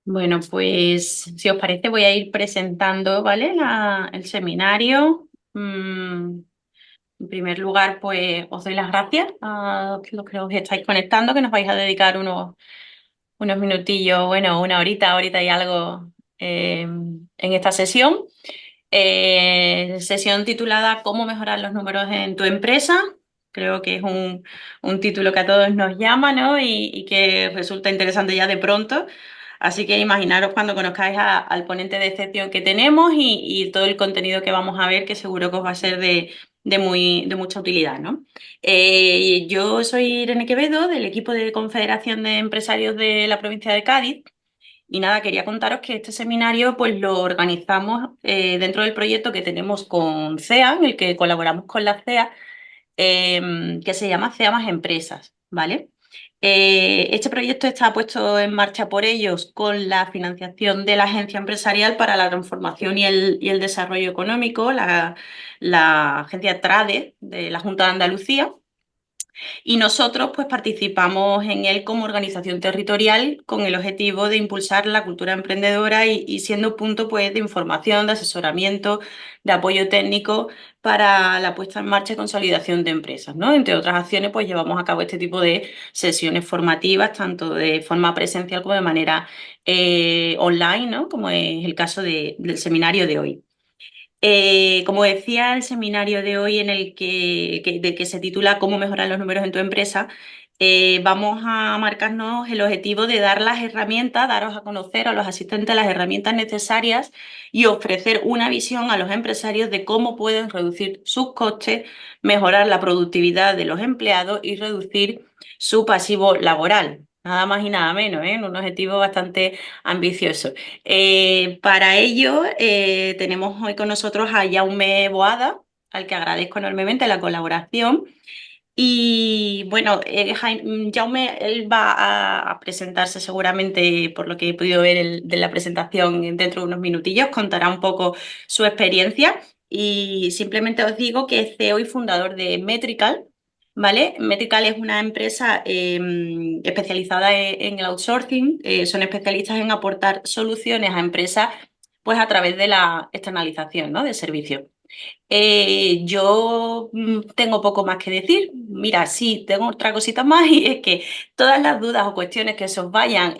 Bueno, pues si os parece voy a ir presentando, ¿vale? El seminario. En primer lugar, pues os doy las gracias a los que os estáis conectando, que nos vais a dedicar unos minutillos, bueno, una horita y algo en esta sesión. Sesión titulada ¿Cómo mejorar los números en tu empresa? Creo que es un título que a todos nos llama, ¿no? Y que resulta interesante ya de pronto. Así que imaginaros cuando conozcáis al ponente de excepción que tenemos y todo el contenido que vamos a ver, que seguro que os va a ser de mucha utilidad, ¿no? Yo soy Irene Quevedo, del equipo de Confederación de Empresarios de la provincia de Cádiz. Y nada, quería contaros que este seminario pues lo organizamos dentro del proyecto que tenemos con CEA, en el que colaboramos con la CEA, que se llama CEA más Empresas, ¿vale? Este proyecto está puesto en marcha por ellos con la financiación de la Agencia Empresarial para la Transformación y el Desarrollo Económico, la agencia TRADE de la Junta de Andalucía. Y nosotros pues participamos en él como organización territorial con el objetivo de impulsar la cultura emprendedora y siendo punto pues de información, de asesoramiento, de apoyo técnico para la puesta en marcha y consolidación de empresas, ¿no? Entre otras acciones pues llevamos a cabo este tipo de sesiones formativas, tanto de forma presencial como de manera online, ¿no? Como es el caso del seminario de hoy. Como decía, el seminario de hoy en el que se titula ¿Cómo mejorar los números en tu empresa? Vamos a marcarnos el objetivo de dar las herramientas, daros a conocer a los asistentes las herramientas necesarias y ofrecer una visión a los empresarios de cómo pueden reducir sus costes, mejorar la productividad de los empleados y reducir su pasivo laboral. Nada más y nada menos, ¿eh? Un objetivo bastante ambicioso. Para ello, tenemos hoy con nosotros a Jaume Boada, al que agradezco enormemente la colaboración. Y bueno, Jaume, él va a presentarse seguramente, por lo que he podido ver de la presentación dentro de unos minutillos, contará un poco su experiencia. Y simplemente os digo que es CEO y fundador de Metrical, ¿vale? Metrical es una empresa especializada en el outsourcing, son especialistas en aportar soluciones a empresas pues a través de la externalización, ¿no? De servicios. Yo tengo poco más que decir. Mira, sí, tengo otra cosita más y es que todas las dudas o cuestiones que se os vayan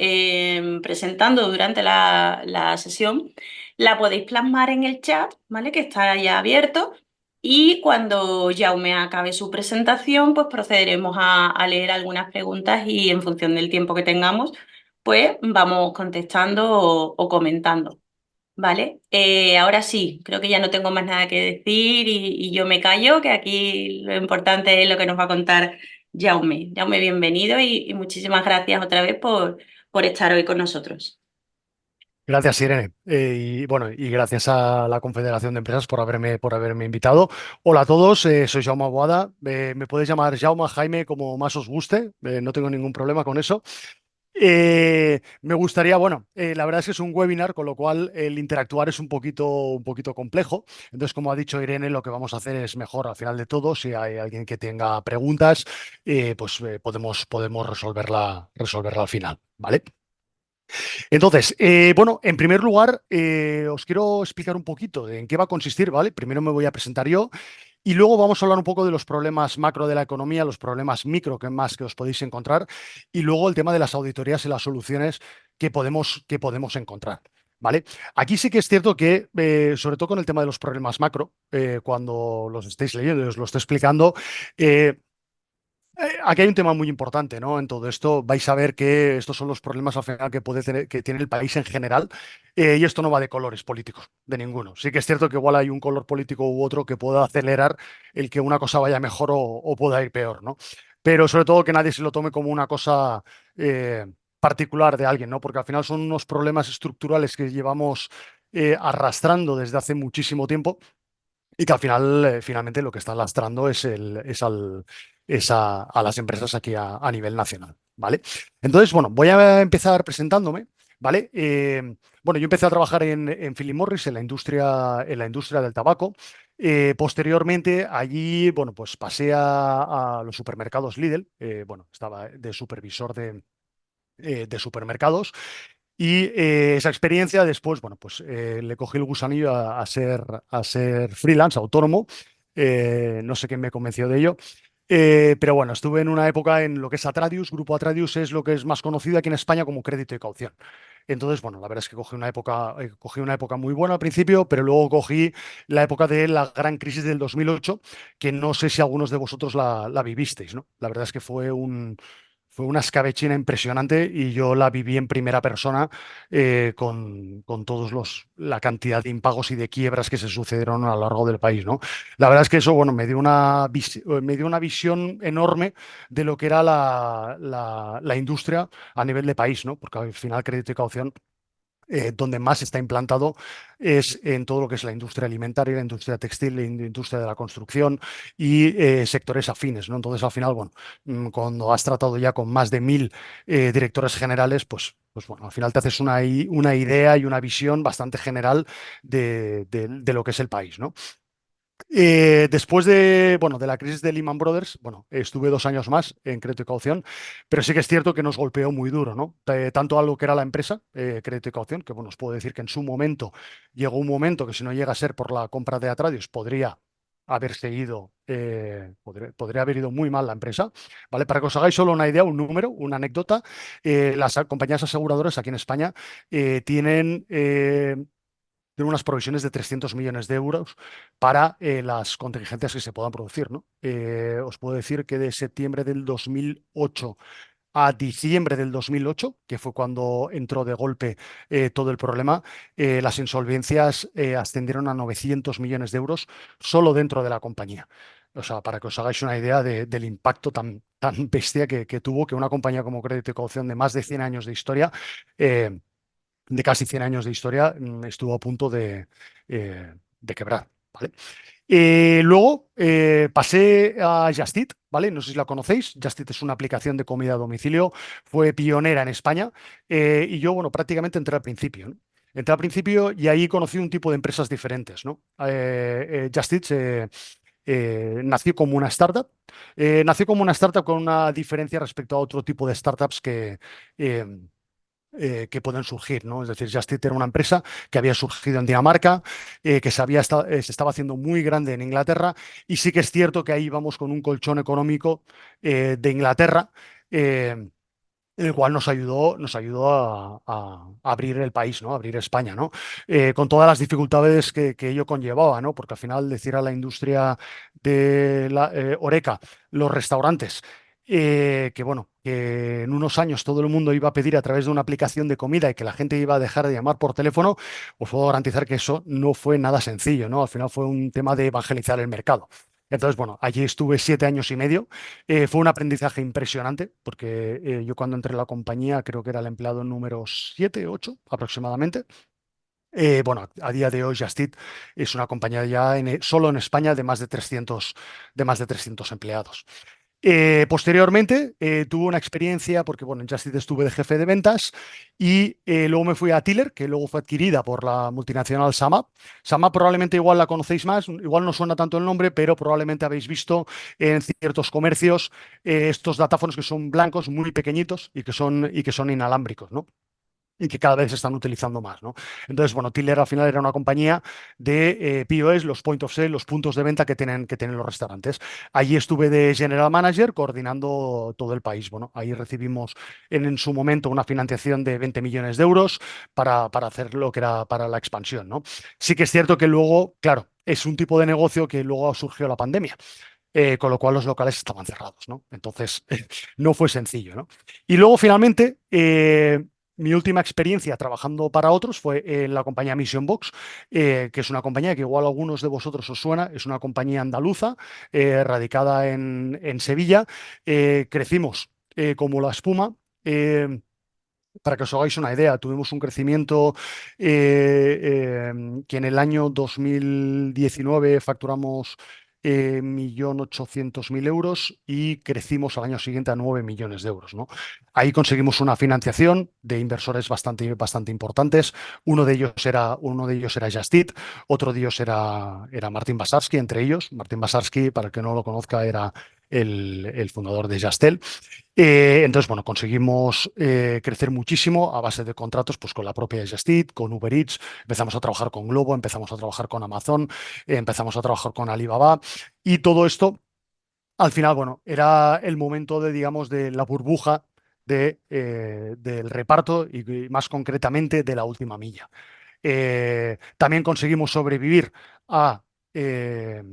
presentando durante la sesión, la podéis plasmar en el chat, ¿vale? Que está ya abierto. Y cuando Jaume acabe su presentación, pues procederemos a leer algunas preguntas y en función del tiempo que tengamos, pues vamos contestando o comentando. Vale, ahora sí, creo que ya no tengo más nada que decir y yo me callo, que aquí lo importante es lo que nos va a contar Jaume. Jaume, bienvenido y muchísimas gracias otra vez por estar hoy con nosotros. Gracias, Irene. Y bueno, y gracias a la Confederación de Empresas por haberme invitado. Hola a todos, soy Jaume Boada. Me podéis llamar Jaume, Jaime, como más os guste. No tengo ningún problema con eso. Me gustaría, bueno, la verdad es que es un webinar, con lo cual el interactuar es un poquito complejo. Entonces, como ha dicho Irene, lo que vamos a hacer es mejor al final de todo. Si hay alguien que tenga preguntas, podemos resolverla al final, ¿vale? Entonces, bueno, en primer lugar, os quiero explicar un poquito de en qué va a consistir, ¿vale? Primero me voy a presentar yo y luego vamos a hablar un poco de los problemas macro de la economía, los problemas micro que os podéis encontrar y luego el tema de las auditorías y las soluciones que podemos encontrar. ¿Vale? Aquí sí que es cierto que, sobre todo con el tema de los problemas macro, cuando los estéis leyendo y os lo estoy explicando, eh, aquí hay un tema muy importante, ¿no? En todo esto vais a ver que estos son los problemas al final que tiene el país en general, y esto no va de colores políticos, de ninguno. Sí que es cierto que igual hay un color político u otro que pueda acelerar el que una cosa vaya mejor o pueda ir peor, ¿no? Pero sobre todo que nadie se lo tome como una cosa eh, particular de alguien, ¿no? Porque al final son unos problemas estructurales que llevamos arrastrando desde hace muchísimo tiempo y que al final, finalmente, lo que está lastrando es a las empresas aquí a nivel nacional, ¿vale? Entonces, bueno, voy a empezar presentándome, ¿vale? Bueno, yo empecé a trabajar en Philip Morris, en la industria del tabaco. Posteriormente, allí, bueno, pues pasé a los supermercados Lidl. Bueno, estaba de supervisor de supermercados. Y esa experiencia después, bueno, pues le cogí el gusanillo a ser freelance, autónomo. No sé quién me convenció de ello. Pero bueno, estuve en una época en lo que es Atradius. Grupo Atradius es lo que es más conocido aquí en España como crédito y caución. Entonces, bueno, la verdad es que cogí una época muy buena al principio, pero luego cogí la época de la gran crisis del 2008, que no sé si algunos de vosotros la vivisteis, ¿no? La verdad es que fue una escabechina impresionante y yo la viví en primera persona con la cantidad de impagos y de quiebras que se sucedieron a lo largo del país, ¿no? La verdad es que eso, bueno, me dio una visión enorme de lo que era la industria a nivel de país, ¿no? Porque al final crédito y caución donde más está implantado es en todo lo que es la industria alimentaria, la industria textil, la industria de la construcción y sectores afines, ¿no? Entonces, al final, bueno, cuando has tratado ya con más de 1000 directores generales, pues bueno, al final te haces una idea y una visión bastante general de lo que es el país, ¿no? Después bueno, de la crisis de Lehman Brothers, bueno, estuve 2 años más en crédito y caución, pero sí que es cierto que nos golpeó muy duro, ¿no? Tanto a lo que era la empresa, crédito y caución, que bueno, os puedo decir que en su momento llegó un momento que si no llega a ser por la compra de Atradius, podría haber ido muy mal la empresa, ¿vale? Para que os hagáis solo una idea, un número, una anécdota, las compañías aseguradoras aquí en España tienen unas provisiones de 300 millones de euros para las contingencias que se puedan producir, ¿no? Os puedo decir que de septiembre del 2008 a diciembre del 2008, que fue cuando entró de golpe todo el problema, las insolvencias ascendieron a 900 millones de euros solo dentro de la compañía. O sea, para que os hagáis una idea del impacto tan bestia que tuvo que una compañía como Crédito y Caución de más de 100 años de historia eh, de casi 100 años de historia, estuvo a punto de quebrar, ¿vale? Luego pasé a Just Eat, ¿vale? No sé si la conocéis. Just Eat es una aplicación de comida a domicilio, fue pionera en España y yo, bueno, prácticamente entré al principio, ¿no? Entré al principio y ahí conocí un tipo de empresas diferentes, ¿no? Just Eat nació como una startup con una diferencia respecto a otro tipo de startups eh, que pueden surgir, ¿no? Es decir, Just Eat era una empresa que había surgido en Dinamarca, que se estaba haciendo muy grande en Inglaterra, y sí que es cierto que ahí vamos con un colchón económico de Inglaterra, el cual nos ayudó a abrir el país, ¿no? A abrir España, ¿no? Con todas las dificultades que ello conllevaba, ¿no? Porque al final decir a la industria de la Horeca, los restaurantes, que bueno, que en unos años todo el mundo iba a pedir a través de una aplicación de comida y que la gente iba a dejar de llamar por teléfono, os puedo garantizar que eso no fue nada sencillo, ¿no? Al final fue un tema de evangelizar el mercado. Entonces, bueno, allí estuve 7 años y medio. Fue un aprendizaje impresionante porque yo cuando entré en la compañía creo que era el empleado número 7, 8 aproximadamente. Bueno, a día de hoy Just Eat es una compañía ya solo en España de más de 300 empleados. Posteriormente tuve una experiencia, porque bueno, en Just Eat estuve de jefe de ventas y luego me fui a Tiller, que luego fue adquirida por la multinacional SAMAP. SAMAP probablemente igual la conocéis más, igual no suena tanto el nombre, pero probablemente habéis visto en ciertos comercios estos datáfonos que son blancos, muy pequeñitos y que son inalámbricos, ¿no? Y que cada vez se están utilizando más, ¿no? Entonces, bueno, Tiller al final era una compañía de POS, los point of sale, los puntos de venta que tienen los restaurantes. Allí estuve de General Manager coordinando todo el país. Bueno, ahí recibimos en su momento una financiación de 20 millones de euros para hacer lo que era para la expansión, ¿no? Sí que es cierto que luego, claro, es un tipo de negocio que luego surgió la pandemia. Con lo cual los locales estaban cerrados, ¿no? Entonces, no fue sencillo, ¿no? Y luego, finalmente, mi última experiencia trabajando para otros fue en la compañía Mission Box, que es una compañía que igual a algunos de vosotros os suena, es una compañía andaluza, radicada en Sevilla. Crecimos como la espuma. Para que os hagáis una idea, tuvimos un crecimiento que en el año 2019 facturamos 1.800.000 euros y crecimos al año siguiente a 9 millones de euros, ¿no? Ahí conseguimos una financiación de inversores bastante importantes. Uno de ellos era Just Eat, otro de ellos era Martin Basarsky, entre ellos. Martin Basarsky, para el que no lo conozca, el fundador de Jastel. Entonces, bueno, conseguimos crecer muchísimo a base de contratos pues, con la propia Just Eat, con Uber Eats, empezamos a trabajar con Globo, empezamos a trabajar con Amazon, empezamos a trabajar con Alibaba y todo esto, al final, bueno, era el momento de, digamos, de la burbuja del reparto y más concretamente de la última milla. También conseguimos sobrevivir a... eh,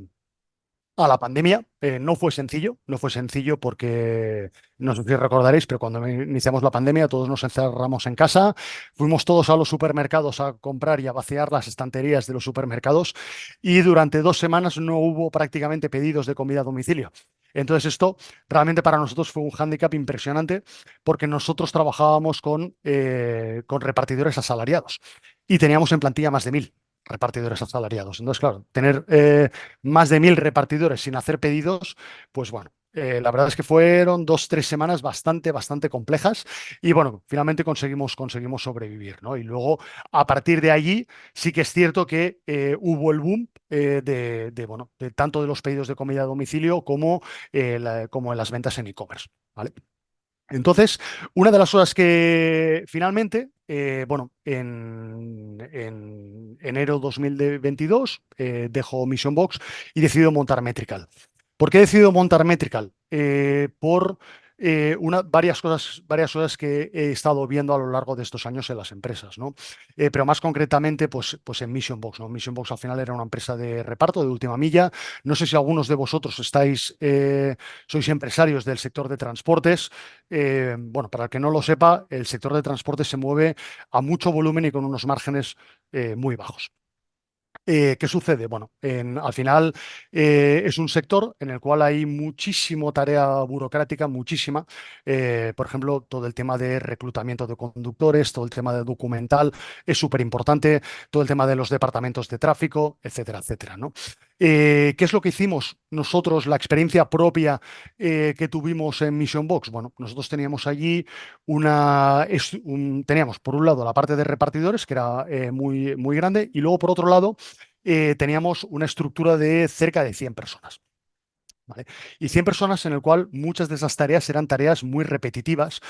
a la pandemia. No fue sencillo, no fue sencillo porque no sé si recordaréis, pero cuando iniciamos la pandemia todos nos encerramos en casa, fuimos todos a los supermercados a comprar y a vaciar las estanterías de los supermercados y durante 2 semanas no hubo prácticamente pedidos de comida a domicilio. Entonces esto realmente para nosotros fue un hándicap impresionante porque nosotros trabajábamos con repartidores asalariados y teníamos en plantilla más de 1.000 repartidores asalariados. Entonces, claro, tener más de 1.000 repartidores sin hacer pedidos, pues bueno, la verdad es que fueron 2, 3 semanas bastante complejas y bueno, finalmente conseguimos sobrevivir, ¿no? Y luego, a partir de allí, sí que es cierto que hubo el boom bueno, de tanto de los pedidos de comida a domicilio como en las ventas en e-commerce, ¿vale? Entonces, una de las cosas que finalmente, bueno, en enero 2022 dejo Mission Box y decido montar Metrical. ¿Por qué he decidido montar Metrical? Por varias cosas que he estado viendo a lo largo de estos años en las empresas, ¿no? Pero más concretamente, pues en Mission Box, ¿no? Mission Box al final era una empresa de reparto de última milla. No sé si algunos de vosotros sois empresarios del sector de transportes. Bueno, para el que no lo sepa, el sector de transportes se mueve a mucho volumen y con unos márgenes muy bajos. ¿Qué sucede? Bueno, al final es un sector en el cual hay muchísima tarea burocrática, muchísima. Por ejemplo, todo el tema de reclutamiento de conductores, todo el tema de documental es súper importante, todo el tema de los departamentos de tráfico, etcétera, etcétera, ¿no? ¿Qué es lo que hicimos nosotros, la experiencia propia que tuvimos en Mission Box? Bueno, nosotros teníamos allí teníamos por un lado la parte de repartidores, que era muy grande, y luego por otro lado teníamos una estructura de cerca de 100 personas. ¿Vale? Y 100 personas en el cual muchas de esas tareas eran tareas muy repetitivas.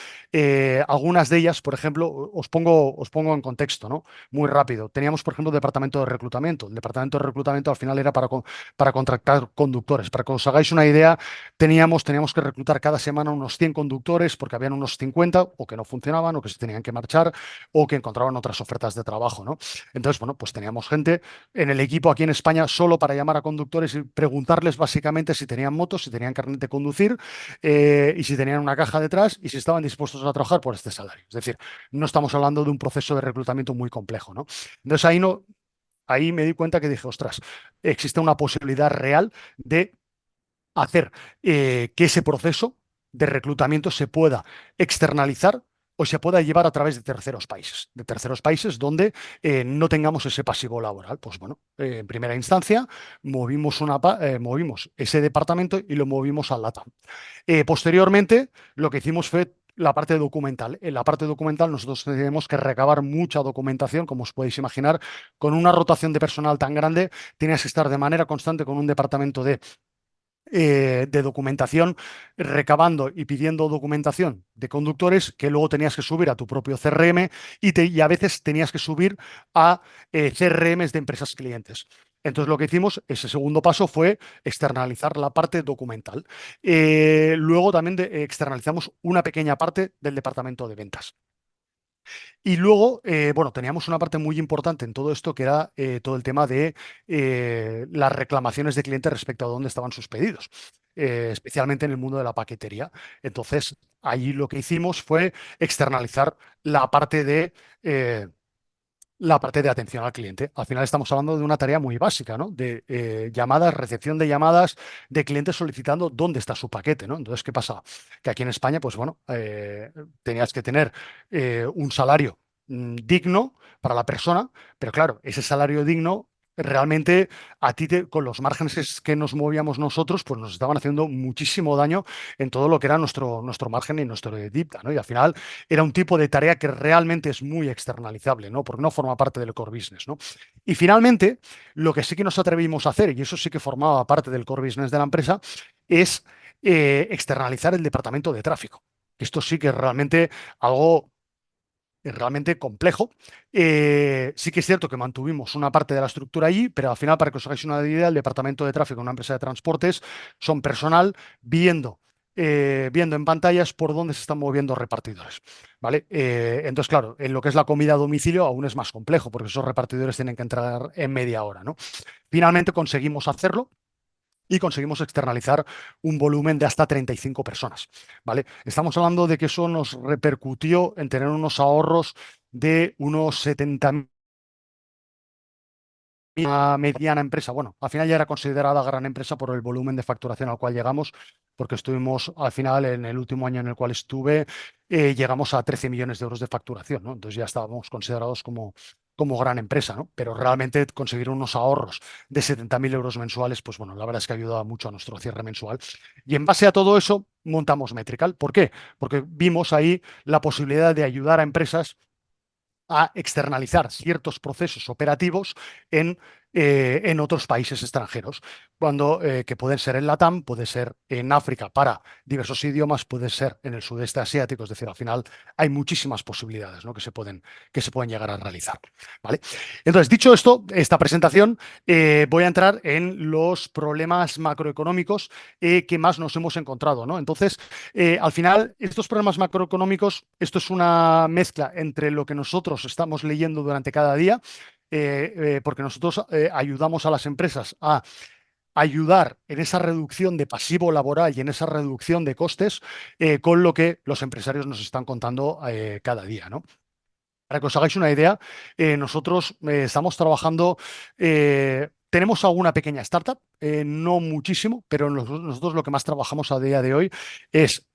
Algunas de ellas, por ejemplo, os pongo en contexto, ¿no? Muy rápido. Teníamos, por ejemplo, el departamento de reclutamiento. El departamento de reclutamiento al final era para contratar conductores. Para que os hagáis una idea, teníamos que reclutar cada semana unos 100 conductores porque habían unos 50 o que no funcionaban o que se tenían que marchar o que encontraban otras ofertas de trabajo, ¿no? Entonces, bueno, pues teníamos gente en el equipo aquí en España solo para llamar a conductores y preguntarles básicamente si tenían motos, si tenían carnet de conducir y si tenían una caja detrás y si estaban dispuestos a trabajar por este salario. Es decir, no estamos hablando de un proceso de reclutamiento muy complejo, ¿no? Entonces ahí no, ahí me di cuenta que dije, ostras, existe una posibilidad real de hacer que ese proceso de reclutamiento se pueda externalizar o se pueda llevar a través de terceros países donde no tengamos ese pasivo laboral. Pues bueno, en primera instancia movimos ese departamento y lo movimos a LATAM. Posteriormente, lo que hicimos fue la parte documental. En la parte documental nosotros tenemos que recabar mucha documentación, como os podéis imaginar, con una rotación de personal tan grande, tienes que estar de manera constante con un departamento de documentación, recabando y pidiendo documentación de conductores que luego tenías que subir a tu propio CRM y a veces tenías que subir a CRMs de empresas clientes. Entonces lo que hicimos, ese segundo paso fue externalizar la parte documental. Luego también externalizamos una pequeña parte del departamento de ventas. Y luego, bueno, teníamos una parte muy importante en todo esto que era todo el tema de las reclamaciones de clientes respecto a dónde estaban sus pedidos, especialmente en el mundo de la paquetería. Entonces, allí lo que hicimos fue externalizar la parte de... eh, la parte de atención al cliente. Al final estamos hablando de una tarea muy básica, ¿no? De llamadas, recepción de llamadas de clientes solicitando dónde está su paquete, ¿no? Entonces, ¿qué pasa? Que aquí en España, pues bueno, tenías que tener un salario digno para la persona, pero claro, ese salario digno realmente con los márgenes que nos movíamos nosotros, pues nos estaban haciendo muchísimo daño en todo lo que era nuestro margen y nuestro EBITDA, ¿no? Y al final era un tipo de tarea que realmente es muy externalizable, ¿no? Porque no forma parte del core business, ¿no? Y finalmente, lo que sí que nos atrevimos a hacer, y eso sí que formaba parte del core business de la empresa, es externalizar el departamento de tráfico. Esto sí que es realmente algo realmente complejo. Sí que es cierto que mantuvimos una parte de la estructura allí, pero al final, para que os hagáis una idea, el departamento de tráfico en una empresa de transportes son personal viendo en pantallas por dónde se están moviendo repartidores, ¿vale? Entonces, claro, en lo que es la comida a domicilio aún es más complejo, porque esos repartidores tienen que entrar en media hora, ¿no? Finalmente conseguimos hacerlo y conseguimos externalizar un volumen de hasta 35 personas, ¿vale? Estamos hablando de que eso nos repercutió en tener unos ahorros de unos 70.000. Una mediana empresa, bueno, al final ya era considerada gran empresa por el volumen de facturación al cual llegamos, porque estuvimos al final, en el último año en el cual estuve, llegamos a 13 millones de euros de facturación, ¿no? Entonces ya estábamos considerados como gran empresa, ¿no? Pero realmente conseguir unos ahorros de 70.000 euros mensuales, pues bueno, la verdad es que ayuda mucho a nuestro cierre mensual. Y en base a todo eso montamos Metrical. ¿Por qué? Porque vimos ahí la posibilidad de ayudar a empresas a externalizar ciertos procesos operativos en otros países extranjeros, que pueden ser en Latam, puede ser en África para diversos idiomas, puede ser en el sudeste asiático, es decir, al final hay muchísimas posibilidades, ¿no? que se pueden llegar a realizar. ¿Vale? Entonces, dicho esto, esta presentación, voy a entrar en los problemas macroeconómicos que más nos hemos encontrado, ¿no? Entonces, al final, estos problemas macroeconómicos, esto es una mezcla entre lo que nosotros estamos leyendo durante cada día, porque nosotros ayudamos a las empresas a ayudar en esa reducción de pasivo laboral y en esa reducción de costes, con lo que los empresarios nos están contando cada día, ¿no? Para que os hagáis una idea, nosotros estamos trabajando, tenemos alguna pequeña startup, no muchísimo, pero nosotros lo que más trabajamos a día de hoy es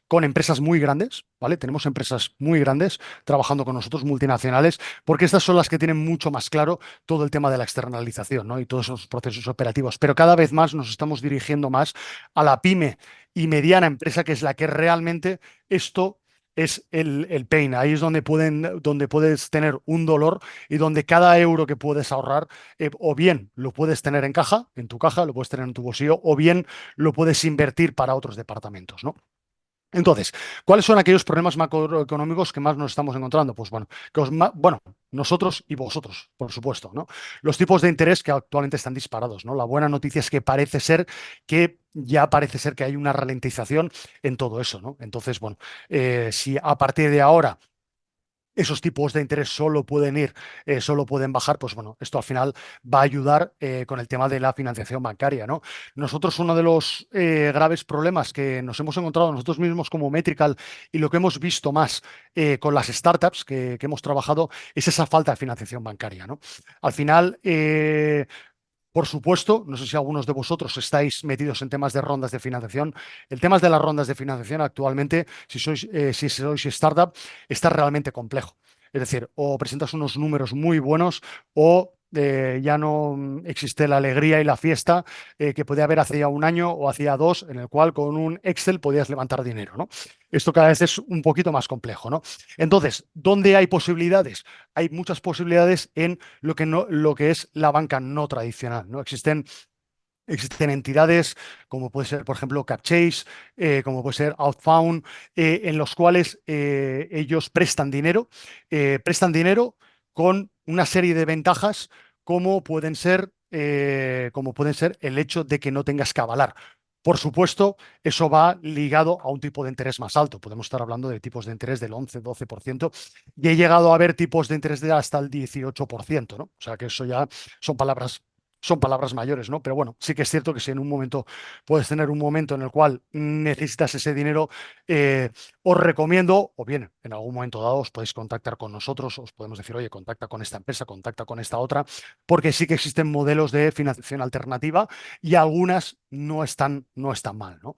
con empresas muy grandes, ¿vale? Tenemos empresas muy grandes trabajando con nosotros, multinacionales, porque estas son las que tienen mucho más claro todo el tema de la externalización, ¿no? Y todos esos procesos operativos. Pero cada vez más nos estamos dirigiendo más a la pyme y mediana empresa, que es la que realmente esto es el pain. Ahí es donde puedes tener un dolor y donde cada euro que puedes ahorrar, o bien lo puedes tener en caja, en tu caja, lo puedes tener en tu bolsillo, o bien lo puedes invertir para otros departamentos, ¿no? Entonces, ¿cuáles son aquellos problemas macroeconómicos que más nos estamos encontrando? Pues bueno, bueno, nosotros y vosotros, por supuesto, ¿no? Los tipos de interés que actualmente están disparados, ¿no? La buena noticia es que parece ser que hay una ralentización en todo eso, ¿no? Entonces, bueno, si a partir de ahora esos tipos de interés solo pueden bajar, pues bueno, esto al final va a ayudar con el tema de la financiación bancaria, ¿no? Nosotros, uno de los graves problemas que nos hemos encontrado nosotros mismos como Metrical, y lo que hemos visto más con las startups que hemos trabajado, es esa falta de financiación bancaria, ¿no? Al final, por supuesto, no sé si algunos de vosotros estáis metidos en temas de rondas de financiación. El tema de las rondas de financiación actualmente, si sois startup, está realmente complejo. Es decir, o presentas unos números muy buenos, o ya no existe la alegría y la fiesta que podía haber hace ya un año o hacía dos, en el cual con un Excel podías levantar dinero, ¿no? Esto cada vez es un poquito más complejo, ¿no? Entonces, ¿dónde hay posibilidades? Hay muchas posibilidades en lo que es la banca no tradicional, ¿no? Existen entidades como puede ser, por ejemplo, Capchase, como puede ser Outfound, en los cuales ellos prestan dinero con una serie de ventajas, como pueden ser el hecho de que no tengas que avalar. Por supuesto, eso va ligado a un tipo de interés más alto. Podemos estar hablando de tipos de interés del 11-12%, y he llegado a ver tipos de interés de hasta el 18%, ¿no? O sea que eso ya son palabras son palabras mayores, ¿no? Pero bueno, sí que es cierto que si en un momento puedes tener un momento en el cual necesitas ese dinero, os recomiendo, o bien en algún momento dado os podéis contactar con nosotros, os podemos decir, oye, contacta con esta empresa, contacta con esta otra, porque sí que existen modelos de financiación alternativa y algunas no están mal, ¿no?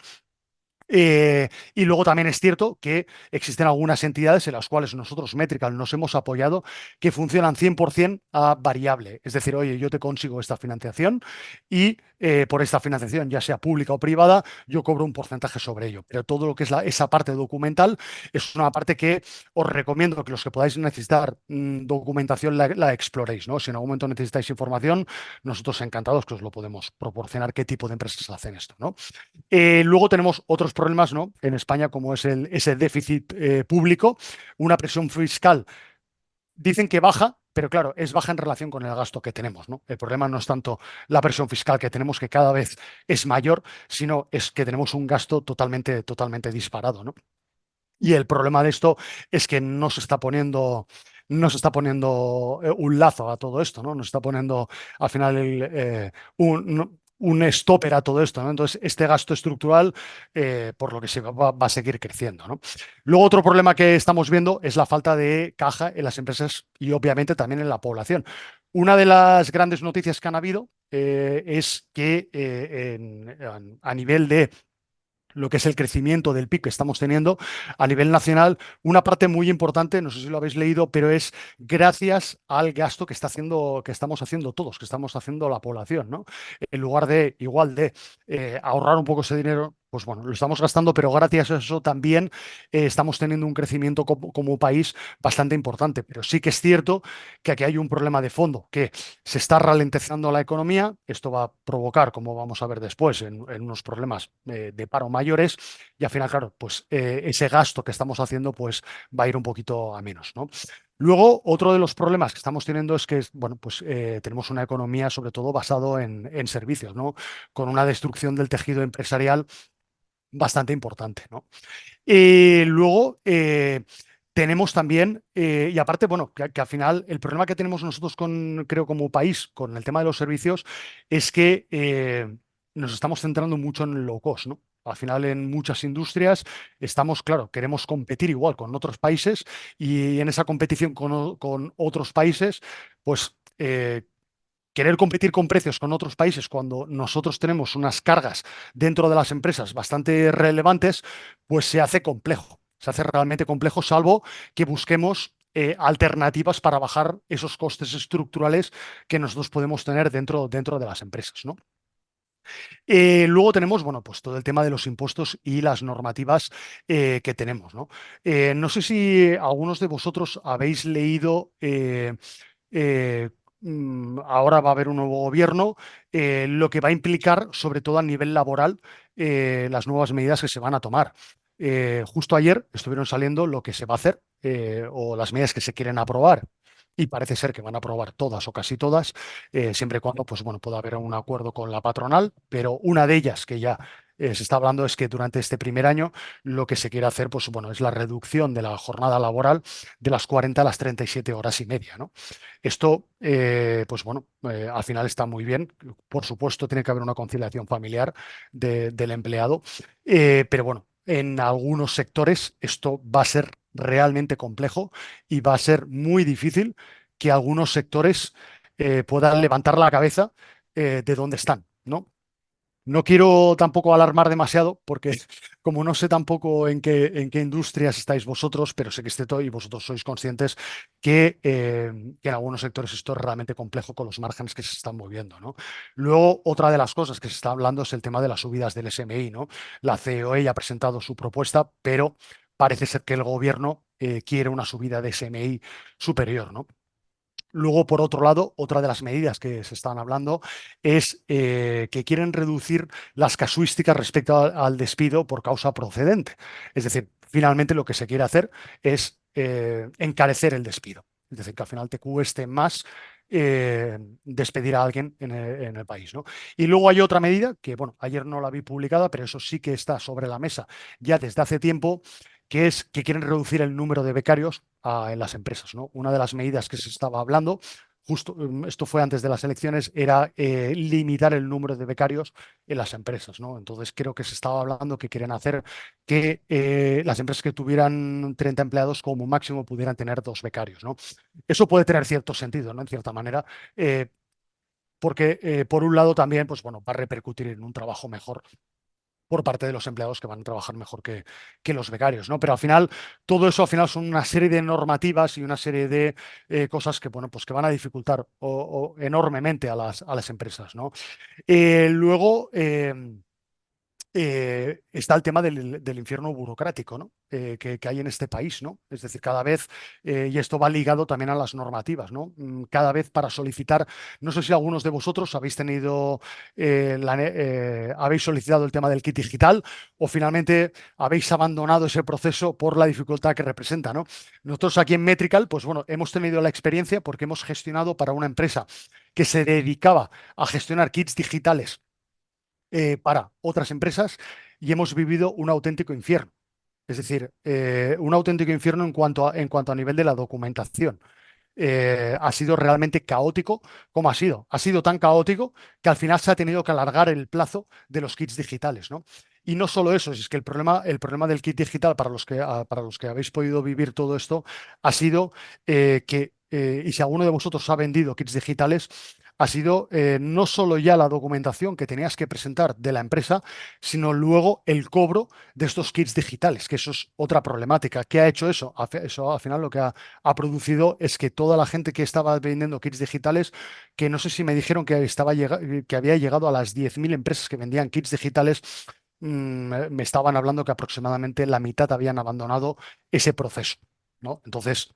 Y luego también es cierto que existen algunas entidades en las cuales nosotros, Metrical, nos hemos apoyado que funcionan 100% a variable. Es decir, oye, yo te consigo esta financiación y por esta financiación, ya sea pública o privada, yo cobro un porcentaje sobre ello. Pero todo lo que es esa parte documental es una parte que os recomiendo que los que podáis necesitar documentación la exploréis, ¿no? Si en algún momento necesitáis información, nosotros encantados que os lo podemos proporcionar qué tipo de empresas hacen esto, ¿no? Luego tenemos otros problemas, ¿no? En España, como es ese déficit público, una presión fiscal. Dicen que baja, pero claro, es baja en relación con el gasto que tenemos, ¿no? El problema no es tanto la presión fiscal que tenemos, que cada vez es mayor, sino es que tenemos un gasto totalmente disparado, ¿no? Y el problema de esto es que no se está poniendo un lazo a todo esto, ¿no? Nos está poniendo al final un stopper a todo esto, ¿no? Entonces, este gasto estructural, por lo que se va a seguir creciendo, ¿no? Luego, otro problema que estamos viendo es la falta de caja en las empresas y obviamente también en la población. Una de las grandes noticias que han habido es que a nivel de lo que es el crecimiento del PIB que estamos teniendo a nivel nacional, una parte muy importante, no sé si lo habéis leído, pero es gracias al gasto que estamos haciendo todos, que estamos haciendo la población, ¿no? En lugar de, igual de ahorrar un poco ese dinero, pues bueno, lo estamos gastando, pero gracias a eso también estamos teniendo un crecimiento como país bastante importante. Pero sí que es cierto que aquí hay un problema de fondo, que se está ralentizando la economía. Esto va a provocar, como vamos a ver después, en unos problemas de paro mayores. Y al final, claro, pues ese gasto que estamos haciendo pues va a ir un poquito a menos, ¿no? Luego, otro de los problemas que estamos teniendo es que, bueno, pues tenemos una economía sobre todo basado en servicios, ¿no? Con una destrucción del tejido empresarial bastante importante, ¿no? Luego tenemos también, y aparte, bueno, que al final el problema que tenemos nosotros creo, como país con el tema de los servicios es que nos estamos centrando mucho en el low cost, ¿no? Al final, en muchas industrias estamos, claro, queremos competir igual con otros países y en esa competición con otros países, pues querer competir con precios con otros países cuando nosotros tenemos unas cargas dentro de las empresas bastante relevantes, pues se hace complejo. Se hace realmente complejo, salvo que busquemos alternativas para bajar esos costes estructurales que nosotros podemos tener dentro de las empresas, ¿no? Luego tenemos, bueno, pues todo el tema de los impuestos y las normativas que tenemos, ¿no? No sé si algunos de vosotros habéis leído ahora va a haber un nuevo gobierno, lo que va a implicar, sobre todo a nivel laboral, las nuevas medidas que se van a tomar. Justo ayer estuvieron saliendo lo que se va a hacer o las medidas que se quieren aprobar. Y parece ser que van a aprobar todas o casi todas, siempre y cuando pues, bueno, pueda haber un acuerdo con la patronal, pero una de ellas que ya se está hablando es que durante este primer año lo que se quiere hacer pues, bueno, es la reducción de la jornada laboral de las 40 a las 37 horas y media, ¿no? Esto, pues bueno, al final está muy bien. Por supuesto, tiene que haber una conciliación familiar del empleado, pero bueno, en algunos sectores esto va a ser realmente complejo y va a ser muy difícil que algunos sectores puedan levantar la cabeza de donde están, ¿no? No quiero tampoco alarmar demasiado porque como no sé tampoco en qué industrias estáis vosotros, pero sé que y vosotros sois conscientes que en algunos sectores esto es realmente complejo con los márgenes que se están moviendo, ¿no? Luego, otra de las cosas que se está hablando es el tema de las subidas del SMI, ¿no? La COE ya ha presentado su propuesta, pero parece ser que el gobierno quiere una subida de SMI superior, ¿no? Luego, por otro lado, otra de las medidas que se están hablando es que quieren reducir las casuísticas respecto al despido por causa procedente. Es decir, finalmente lo que se quiere hacer es encarecer el despido. Es decir, que al final te cueste más despedir a alguien en el país, ¿no? Y luego hay otra medida que, bueno, ayer no la vi publicada, pero eso sí que está sobre la mesa ya desde hace tiempo, que es que quieren reducir el número de becarios en las empresas, ¿no? Una de las medidas que se estaba hablando, justo esto fue antes de las elecciones, era limitar el número de becarios en las empresas, ¿no? Entonces creo que se estaba hablando que quieren hacer que las empresas que tuvieran 30 empleados como máximo pudieran tener dos becarios, ¿no? Eso puede tener cierto sentido, ¿no? En cierta manera. Porque por un lado también, pues bueno, va a repercutir en un trabajo mejor por parte de los empleados que van a trabajar mejor que los becarios, ¿no? Pero al final, todo eso al final son una serie de normativas y una serie de cosas que, bueno, pues que van a dificultar o enormemente a las empresas, ¿no? Luego, está el tema del infierno burocrático, ¿no? Que hay en este país, ¿no? Es decir, cada vez, y esto va ligado también a las normativas, ¿no? Cada vez para solicitar, no sé si algunos de vosotros habéis tenido, habéis solicitado el tema del kit digital o finalmente habéis abandonado ese proceso por la dificultad que representa, ¿no? Nosotros aquí en Metrical, pues bueno, hemos tenido la experiencia porque hemos gestionado para una empresa que se dedicaba a gestionar kits digitales para otras empresas y hemos vivido un auténtico infierno. Es decir, un auténtico infierno en cuanto a nivel de la documentación. Ha sido realmente caótico. ¿Cómo ha sido? Ha sido tan caótico que al final se ha tenido que alargar el plazo de los kits digitales, ¿no? Y no solo eso, es que el problema del kit digital para los que habéis podido vivir todo esto ha sido y si alguno de vosotros ha vendido kits digitales, ha sido no solo ya la documentación que tenías que presentar de la empresa, sino luego el cobro de estos kits digitales, que eso es otra problemática. ¿Qué ha hecho eso? Eso al final lo que ha producido es que toda la gente que estaba vendiendo kits digitales, que no sé si me dijeron que había llegado a las 10.000 empresas que vendían kits digitales, me estaban hablando que aproximadamente la mitad habían abandonado ese proceso, ¿no? Entonces,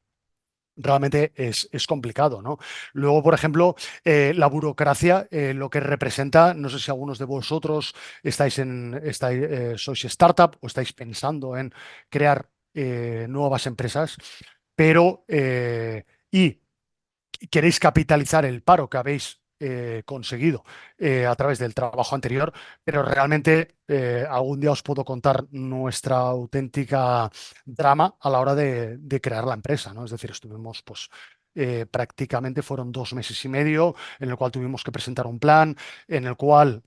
realmente es complicado, ¿no? Luego, por ejemplo, la burocracia, lo que representa, no sé si algunos de vosotros sois startup o estáis pensando en crear nuevas empresas, pero y queréis capitalizar el paro que habéis conseguido a través del trabajo anterior, pero realmente algún día os puedo contar nuestra auténtica drama a la hora de crear la empresa, ¿no? Es decir, estuvimos, pues, prácticamente fueron 2 meses y medio en el cual tuvimos que presentar un plan, en el cual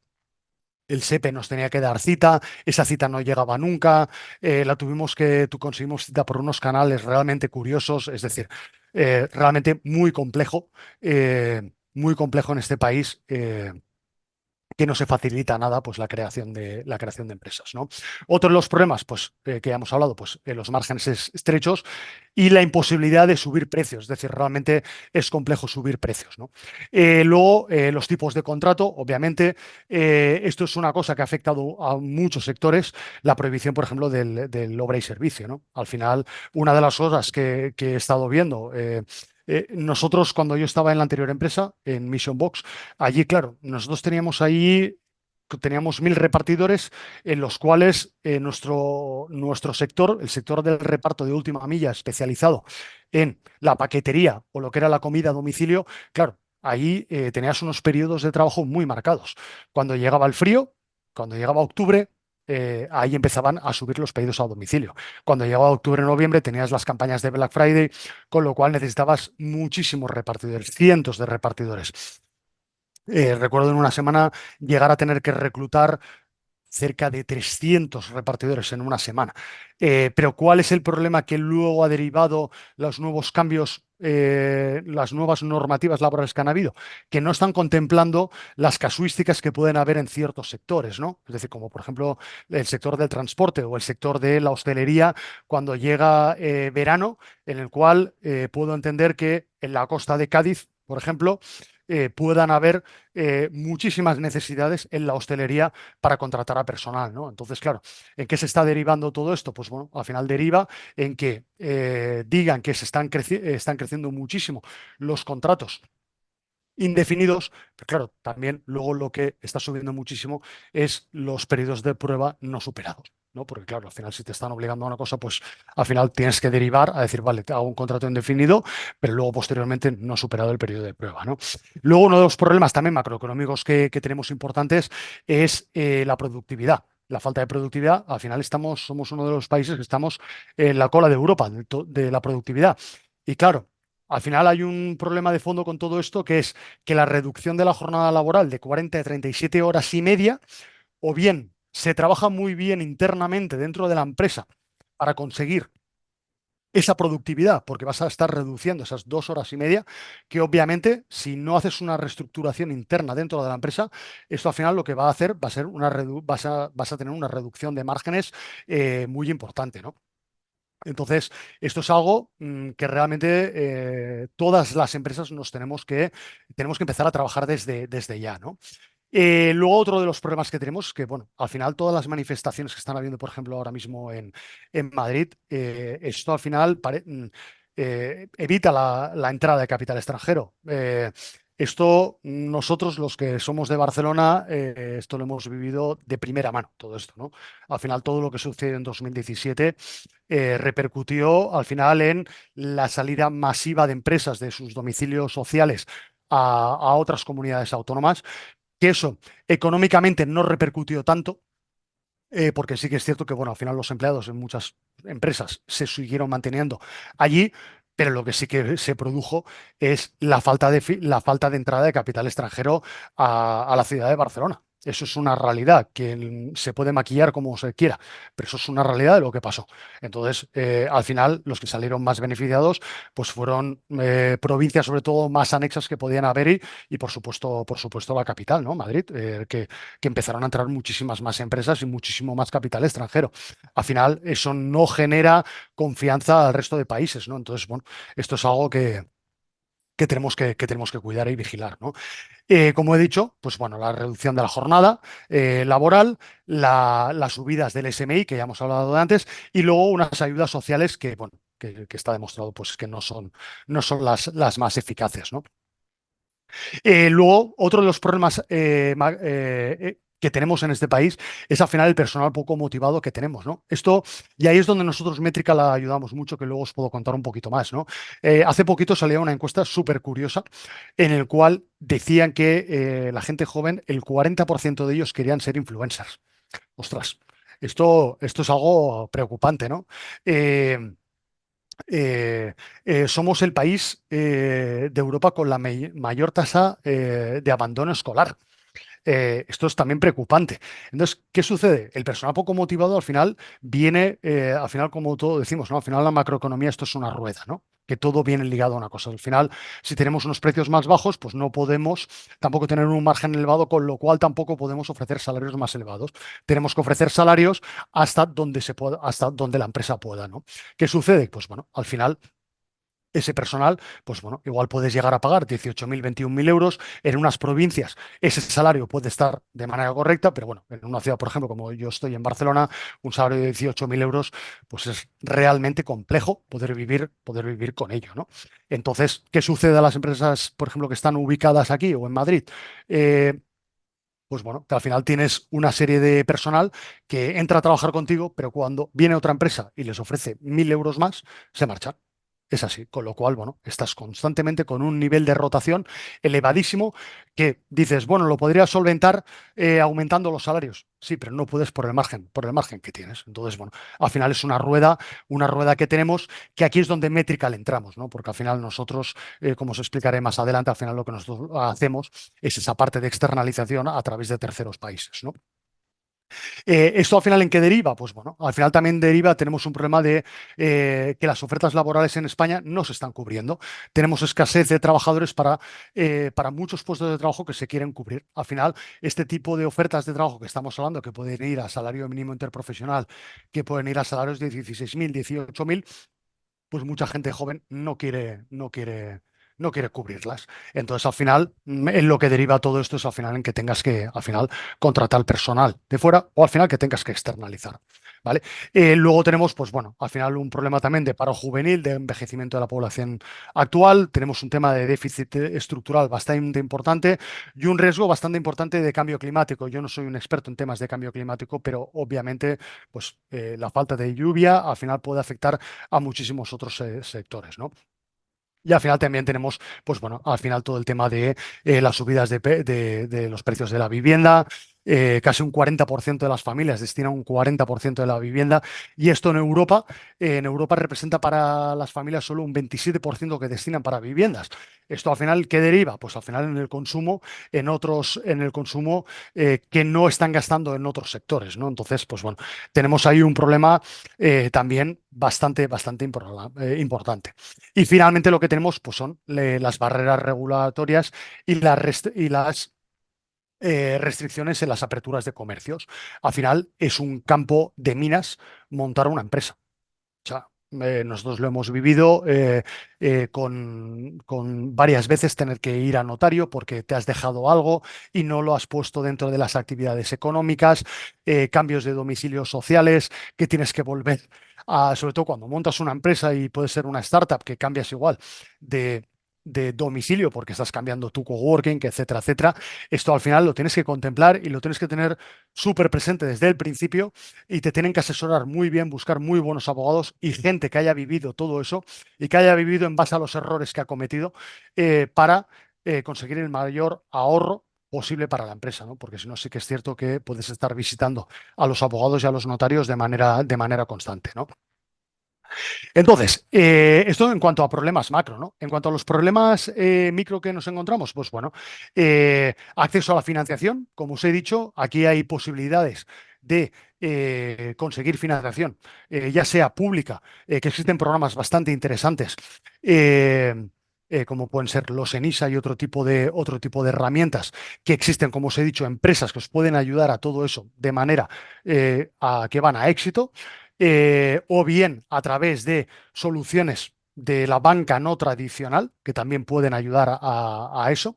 el SEPE nos tenía que dar cita, esa cita no llegaba nunca, conseguimos cita por unos canales realmente curiosos, es decir, realmente muy complejo en este país, que no se facilita nada pues la creación de empresas, ¿no? Otro de los problemas pues que ya hemos hablado, pues los márgenes estrechos y la imposibilidad de subir precios, es decir, realmente es complejo subir precios, ¿no? Luego, los tipos de contrato, obviamente, esto es una cosa que ha afectado a muchos sectores, la prohibición, por ejemplo, del obra y servicio, ¿no? Al final, una de las cosas que he estado viendo, nosotros cuando yo estaba en la anterior empresa, en Mission Box, allí, claro, nosotros teníamos 1.000 repartidores en los cuales nuestro sector, el sector del reparto de última milla especializado en la paquetería o lo que era la comida a domicilio, claro, ahí tenías unos periodos de trabajo muy marcados. Cuando llegaba el frío, cuando llegaba octubre, ahí empezaban a subir los pedidos a domicilio. Cuando llegaba octubre, noviembre, tenías las campañas de Black Friday, con lo cual necesitabas muchísimos repartidores, cientos de repartidores. Recuerdo en una semana llegar a tener que reclutar cerca de 300 repartidores en una semana. Pero ¿cuál es el problema que luego ha derivado los nuevos cambios, las nuevas normativas laborales que han habido? Que no están contemplando las casuísticas que pueden haber en ciertos sectores, ¿no? Es decir, como por ejemplo el sector del transporte o el sector de la hostelería, cuando llega verano, en el cual puedo entender que en la costa de Cádiz, por ejemplo, puedan haber muchísimas necesidades en la hostelería para contratar a personal, ¿no? Entonces, claro, ¿en qué se está derivando todo esto? Pues bueno, al final deriva en que digan que están creciendo muchísimo los contratos indefinidos, pero claro, también luego lo que está subiendo muchísimo es los periodos de prueba no superados, ¿no? Porque claro, al final si te están obligando a una cosa, pues al final tienes que derivar a decir, vale, te hago un contrato indefinido, pero luego posteriormente no he superado el periodo de prueba, ¿no? Luego uno de los problemas también macroeconómicos que tenemos importantes es la productividad. La falta de productividad, al final somos uno de los países que estamos en la cola de Europa de la productividad. Y claro, al final hay un problema de fondo con todo esto, que es que la reducción de la jornada laboral de 40 a 37 horas y media, o bien se trabaja muy bien internamente dentro de la empresa para conseguir esa productividad, porque vas a estar reduciendo esas 2 horas y media, que obviamente si no haces una reestructuración interna dentro de la empresa, esto al final lo que va a hacer va a ser vas a tener una reducción de márgenes muy importante, ¿no? Entonces, esto es algo que realmente todas las empresas tenemos que empezar a trabajar desde ya, ¿no? Luego, otro de los problemas que tenemos es que, bueno, al final todas las manifestaciones que están habiendo, por ejemplo, ahora mismo en Madrid, esto al final evita la entrada de capital extranjero. Esto, nosotros los que somos de Barcelona, esto lo hemos vivido de primera mano, todo esto, ¿no? Al final, todo lo que sucedió en 2017 repercutió al final en la salida masiva de empresas de sus domicilios sociales a otras comunidades autónomas, que eso económicamente no repercutió tanto, porque sí que es cierto que, bueno, al final los empleados en muchas empresas se siguieron manteniendo allí, pero lo que sí que se produjo es la falta de entrada de capital extranjero a la ciudad de Barcelona. Eso es una realidad que se puede maquillar como se quiera, pero eso es una realidad de lo que pasó. Entonces, al final, los que salieron más beneficiados, pues fueron provincias, sobre todo más anexas que podían haber y por supuesto, la capital, ¿no? Madrid, que empezaron a entrar muchísimas más empresas y muchísimo más capital extranjero. Al final, eso no genera confianza al resto de países, ¿no? Entonces, bueno, esto es algo que tenemos que cuidar y vigilar, ¿no? Como he dicho, pues bueno, la reducción de la jornada laboral, las subidas del SMI, que ya hemos hablado de antes, y luego unas ayudas sociales que, bueno, que está demostrado pues, que no son las más eficaces, ¿no? Luego, otro de los problemas que tenemos en este país es al final el personal poco motivado que tenemos, ¿no? Y ahí es donde nosotros Métrica la ayudamos mucho, que luego os puedo contar un poquito más, ¿no? Hace poquito salía una encuesta súper curiosa en el cual decían que la gente joven, el 40% de ellos querían ser influencers. Ostras, esto es algo preocupante, ¿no? Eh, Somos el país de Europa con la mayor tasa de abandono escolar. Esto es también preocupante. Entonces, ¿qué sucede? El personal poco motivado al final viene, al final, como todo decimos, ¿no? Al final la macroeconomía esto es una rueda, ¿no? Que todo viene ligado a una cosa. Al final, si tenemos unos precios más bajos, pues no podemos tampoco tener un margen elevado, con lo cual tampoco podemos ofrecer salarios más elevados. Tenemos que ofrecer salarios hasta donde se pueda, hasta donde la empresa pueda, ¿no? ¿Qué sucede? Pues bueno, al final ese personal, pues bueno, igual puedes llegar a pagar 18.000, 21.000 euros. En unas provincias ese salario puede estar de manera correcta, pero bueno, en una ciudad, por ejemplo, como yo estoy en Barcelona, un salario de 18.000 euros, pues es realmente complejo poder vivir con ello, ¿no? Entonces, ¿qué sucede a las empresas, por ejemplo, que están ubicadas aquí o en Madrid? Eh, pues bueno, que al final tienes una serie de personal que entra a trabajar contigo, pero cuando viene otra empresa y les ofrece 1.000 euros más, se marchan. Es así, con lo cual, bueno, estás constantemente con un nivel de rotación elevadísimo que dices, bueno, lo podrías solventar aumentando los salarios. Sí, pero no puedes por el margen que tienes. Entonces, bueno, al final es una rueda que tenemos, que aquí es donde Métrica le entramos, ¿no? Porque al final nosotros, como os explicaré más adelante, al final lo que nosotros hacemos es esa parte de externalización a través de terceros países, ¿no? ¿Esto al final en qué deriva? Pues bueno, al final también deriva, tenemos un problema de que las ofertas laborales en España no se están cubriendo. Tenemos escasez de trabajadores para muchos puestos de trabajo que se quieren cubrir. Al final, este tipo de ofertas de trabajo que estamos hablando, que pueden ir a salario mínimo interprofesional, que pueden ir a salarios de 16.000, 18.000, pues mucha gente joven no quiere cubrirlas. Entonces, al final, en lo que deriva todo esto es al final en que tengas que, al final, contratar personal de fuera o al final que tengas que externalizar. ¿Vale? Luego tenemos, pues bueno, al final un problema también de paro juvenil, de envejecimiento de la población actual. Tenemos un tema de déficit estructural bastante importante y un riesgo bastante importante de cambio climático. Yo no soy un experto en temas de cambio climático, pero obviamente, pues la falta de lluvia al final puede afectar a muchísimos otros sectores, ¿no? Y al final también tenemos, pues bueno, al final todo el tema de las subidas de los precios de la vivienda. casi un 40% de las familias destinan un 40% de la vivienda y esto en Europa representa para las familias solo un 27% que destinan para viviendas. Esto al final, ¿qué deriva? Pues al final en el consumo, en el consumo que no están gastando en otros sectores, ¿no? Entonces, pues bueno, tenemos ahí un problema también bastante importante. Y finalmente lo que tenemos pues son las barreras regulatorias y las restricciones en las aperturas de comercios. Al final es un campo de minas montar una empresa. O sea, nosotros lo hemos vivido con varias veces tener que ir a notario porque te has dejado algo y no lo has puesto dentro de las actividades económicas, cambios de domicilios sociales que tienes que volver a, sobre todo cuando montas una empresa y puede ser una startup que cambias igual de, de domicilio porque estás cambiando tu coworking, etcétera, etcétera. Esto al final lo tienes que contemplar y lo tienes que tener súper presente desde el principio y te tienen que asesorar muy bien, buscar muy buenos abogados y gente que haya vivido todo eso y que haya vivido en base a los errores que ha cometido para conseguir el mayor ahorro posible para la empresa, ¿no? Porque si no, sí que es cierto que puedes estar visitando a los abogados y a los notarios de manera constante, ¿no? Entonces, esto en cuanto a problemas macro, ¿no? En cuanto a los problemas micro que nos encontramos, pues bueno, acceso a la financiación, como os he dicho, aquí hay posibilidades de conseguir financiación, ya sea pública, que existen programas bastante interesantes, eh, como pueden ser los ENISA y otro tipo de herramientas que existen, como os he dicho, empresas que os pueden ayudar a todo eso de manera a que van a éxito o bien a través de soluciones de la banca no tradicional, que también pueden ayudar a eso.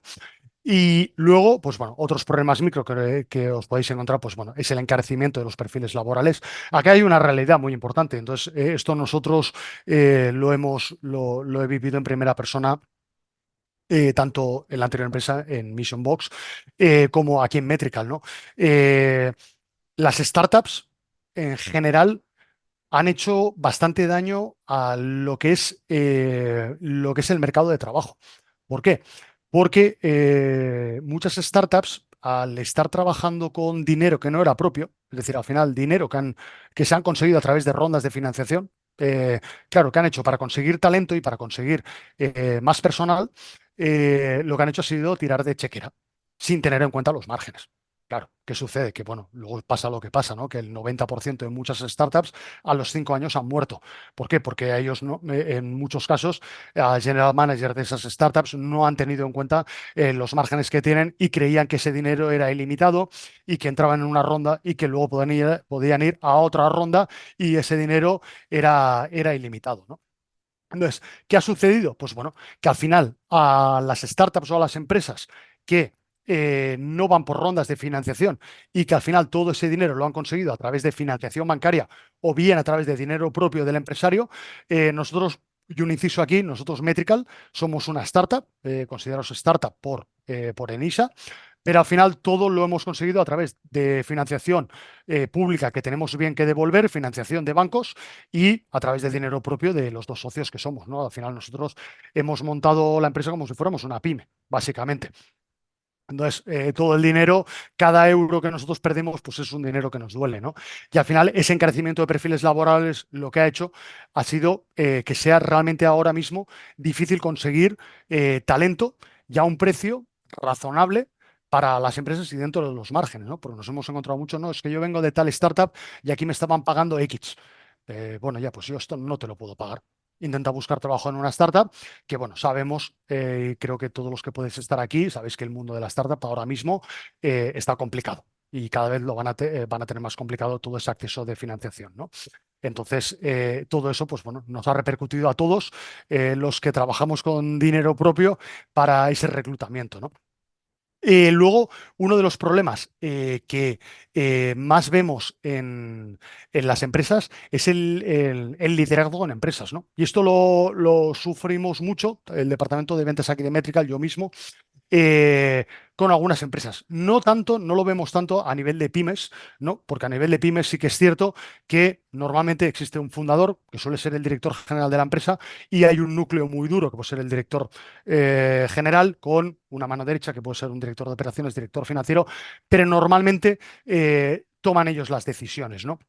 Y luego, pues bueno, otros problemas micro que os podéis encontrar, pues bueno, es el encarecimiento de los perfiles laborales. Aquí hay una realidad muy importante. Entonces, esto nosotros lo he vivido en primera persona. Tanto en la anterior empresa, en Mission Box, como aquí en Metrical, ¿no? Eh, las startups, en general, han hecho bastante daño a lo que es el mercado de trabajo. ¿Por qué? Porque muchas startups, al estar trabajando con dinero que no era propio, es decir, al final dinero que se han conseguido a través de rondas de financiación, claro, que han hecho para conseguir talento y para conseguir más personal, lo que han hecho ha sido tirar de chequera, sin tener en cuenta los márgenes. Claro, ¿qué sucede? Que bueno, luego pasa lo que pasa, ¿no? Que el 90% de muchas startups a los 5 años han muerto. ¿Por qué? Porque a ellos no, en muchos casos, al general manager de esas startups no han tenido en cuenta los márgenes que tienen y creían que ese dinero era ilimitado y que entraban en una ronda y que luego podían ir a otra ronda y ese dinero era ilimitado, ¿no? Entonces, ¿qué ha sucedido? Pues bueno, que al final a las startups o a las empresas que no van por rondas de financiación y que al final todo ese dinero lo han conseguido a través de financiación bancaria o bien a través de dinero propio del empresario, nosotros, y un inciso aquí, nosotros Metrical somos una startup, considerados startup por ENISA, pero al final todo lo hemos conseguido a través de financiación pública que tenemos bien que devolver, financiación de bancos y a través del dinero propio de los dos socios que somos, ¿no? Al final nosotros hemos montado la empresa como si fuéramos una pyme, básicamente. Entonces, todo el dinero, cada euro que nosotros perdemos, pues es un dinero que nos duele, ¿no? Y al final, ese encarecimiento de perfiles laborales lo que ha hecho ha sido que sea realmente ahora mismo difícil conseguir talento y a un precio razonable para las empresas y dentro de los márgenes, ¿no? Porque nos hemos encontrado mucho, no, es que yo vengo de tal startup y aquí me estaban pagando X. Bueno, ya, pues yo esto no te lo puedo pagar. Intenta buscar trabajo en una startup que, bueno, sabemos, creo que todos los que podéis estar aquí, sabéis que el mundo de la startup ahora mismo está complicado y cada vez van a tener más complicado todo ese acceso de financiación, ¿no? Entonces, todo eso, pues bueno, nos ha repercutido a todos los que trabajamos con dinero propio para ese reclutamiento, ¿no? Luego, uno de los problemas que más vemos en las empresas es el liderazgo en empresas, ¿no? Y esto lo sufrimos mucho, el departamento de ventas aquí de Metrical, yo mismo, eh, con algunas empresas. No tanto, no lo vemos tanto a nivel de pymes, ¿no? Porque a nivel de pymes sí que es cierto que normalmente existe un fundador, que suele ser el director general de la empresa, y hay un núcleo muy duro, que puede ser el director general, con una mano derecha, que puede ser un director de operaciones, director financiero, pero normalmente toman ellos las decisiones, ¿no?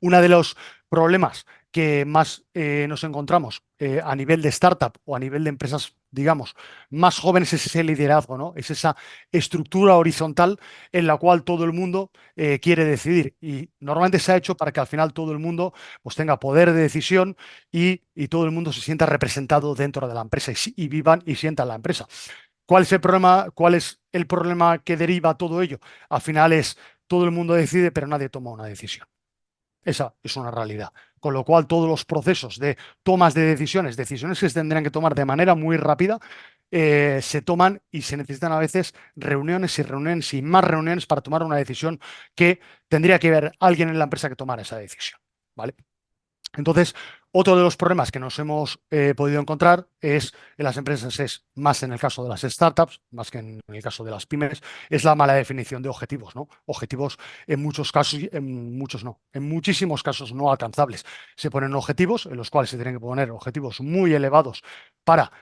Uno de los problemas que más nos encontramos a nivel de startup o a nivel de empresas, digamos, más jóvenes es ese liderazgo, ¿no? Es esa estructura horizontal en la cual todo el mundo quiere decidir. Y normalmente se ha hecho para que al final todo el mundo pues, tenga poder de decisión y todo el mundo se sienta representado dentro de la empresa y vivan y sientan la empresa. ¿Cuál es el problema? ¿Cuál es el problema que deriva todo ello? Al final es todo el mundo decide, pero nadie toma una decisión. Esa es una realidad. Con lo cual, todos los procesos de tomas de decisiones, decisiones que se tendrían que tomar de manera muy rápida, se toman y se necesitan a veces reuniones y reuniones y más reuniones para tomar una decisión que tendría que haber alguien en la empresa que tomara esa decisión. ¿Vale? Entonces, otro de los problemas que nos hemos podido encontrar es en las empresas, es más en el caso de las startups, más que en el caso de las pymes, es la mala definición de objetivos, ¿no? Objetivos en muchos casos, en muchos no, en muchísimos casos no alcanzables. Se ponen objetivos en los cuales se tienen que poner objetivos muy elevados para,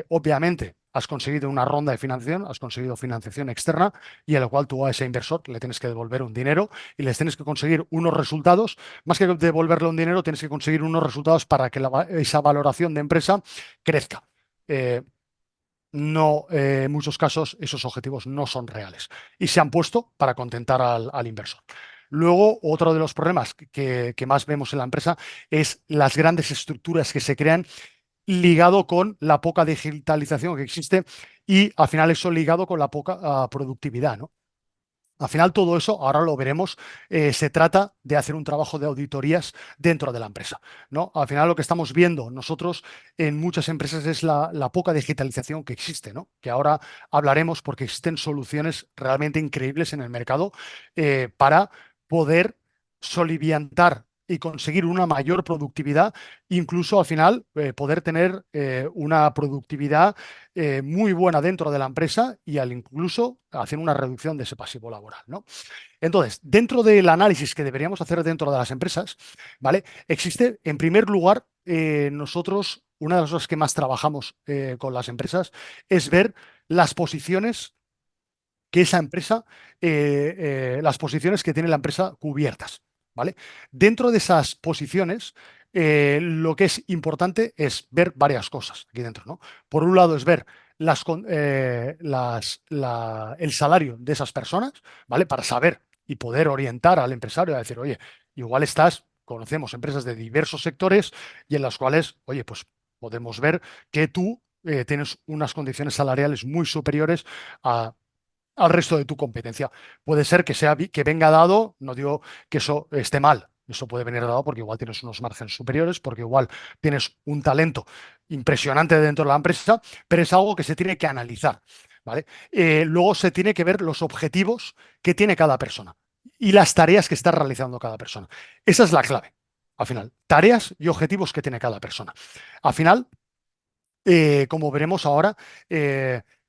obviamente, has conseguido una ronda de financiación, has conseguido financiación externa y a la cual tú a ese inversor le tienes que devolver un dinero y les tienes que conseguir unos resultados más que devolverle un dinero, tienes que conseguir unos resultados para que esa valoración de empresa crezca. Eh, no, en muchos casos esos objetivos no son reales y se han puesto para contentar al inversor. Luego, otro de los problemas que más vemos en la empresa es las grandes estructuras que se crean ligado con la poca digitalización que existe y al final eso ligado con la poca productividad, ¿no? Al final todo eso, ahora lo veremos, se trata de hacer un trabajo de auditorías dentro de la empresa, ¿no? Al final lo que estamos viendo nosotros en muchas empresas es la poca digitalización que existe, ¿no? Que ahora hablaremos porque existen soluciones realmente increíbles en el mercado para poder soliviantar y conseguir una mayor productividad, incluso al final poder tener una productividad muy buena dentro de la empresa y al incluso hacer una reducción de ese pasivo laboral, ¿no? Entonces, dentro del análisis que deberíamos hacer dentro de las empresas, ¿vale? Existe, en primer lugar, nosotros, una de las cosas que más trabajamos con las empresas es ver las posiciones que esa empresa, las posiciones que tiene la empresa cubiertas, ¿vale? Dentro de esas posiciones, lo que es importante es ver varias cosas aquí dentro, ¿no? Por un lado es ver el salario de esas personas, ¿vale? Para saber y poder orientar al empresario a decir, oye, igual conocemos empresas de diversos sectores y en las cuales, oye, pues podemos ver que tú tienes unas condiciones salariales muy superiores a al resto de tu competencia. Puede ser que que venga dado, no digo que eso esté mal, eso puede venir dado porque igual tienes unos márgenes superiores, porque igual tienes un talento impresionante dentro de la empresa, pero es algo que se tiene que analizar, ¿vale? Luego se tiene que ver los objetivos que tiene cada persona y las tareas que está realizando cada persona. Esa es la clave, al final. Tareas y objetivos que tiene cada persona. Al final, como veremos ahora,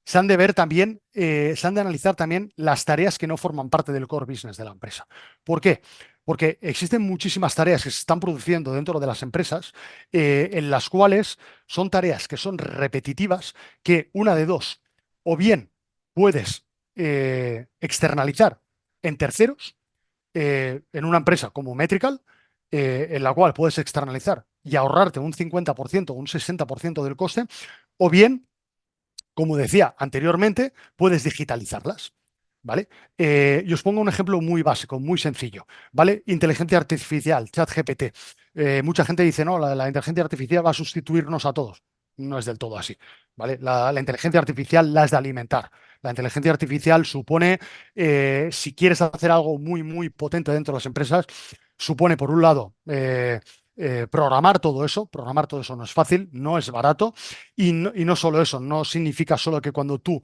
se han de ver también, se han de analizar también las tareas que no forman parte del core business de la empresa. ¿Por qué? Porque existen muchísimas tareas que se están produciendo dentro de las empresas en las cuales son tareas que son repetitivas, que una de dos, o bien puedes externalizar en terceros, en una empresa como Metrical, en la cual puedes externalizar y ahorrarte un 50% o un 60% del coste, o bien, como decía anteriormente, puedes digitalizarlas. ¿Vale? Y os pongo un ejemplo muy básico, muy sencillo, ¿vale? Inteligencia artificial, ChatGPT. Mucha gente dice, no, la inteligencia artificial va a sustituirnos a todos. No es del todo así, ¿vale? La inteligencia artificial la has de alimentar. La inteligencia artificial supone, si quieres hacer algo muy, muy potente dentro de las empresas, supone, por un lado, programar todo eso no es fácil, no es barato y no solo eso, no significa solo que cuando tú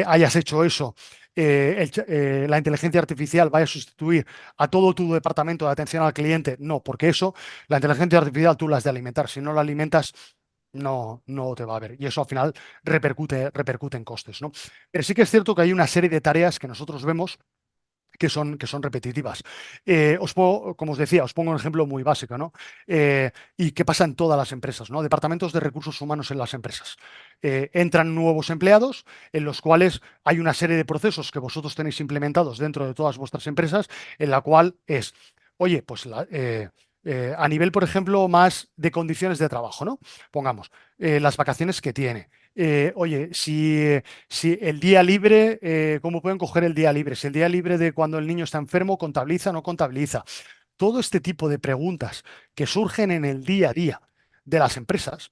hayas hecho eso la inteligencia artificial vaya a sustituir a todo tu departamento de atención al cliente. No, porque eso, la inteligencia artificial tú la has de alimentar. Si no la alimentas, no te va a ver. Y eso al final repercute en costes, ¿no? Pero sí que es cierto que hay una serie de tareas que nosotros vemos que son repetitivas. Como os decía, os pongo un ejemplo muy básico, ¿no? Y qué pasa en todas las empresas, ¿no? Departamentos de recursos humanos en las empresas. Entran nuevos empleados en los cuales hay una serie de procesos que vosotros tenéis implementados dentro de todas vuestras empresas, en la cual es, oye, pues a nivel, por ejemplo, más de condiciones de trabajo, ¿no? Pongamos, las vacaciones que tiene. Oye, si el día libre, ¿cómo pueden coger el día libre? Si el día libre de cuando el niño está enfermo, ¿contabiliza o no contabiliza? Todo este tipo de preguntas que surgen en el día a día de las empresas,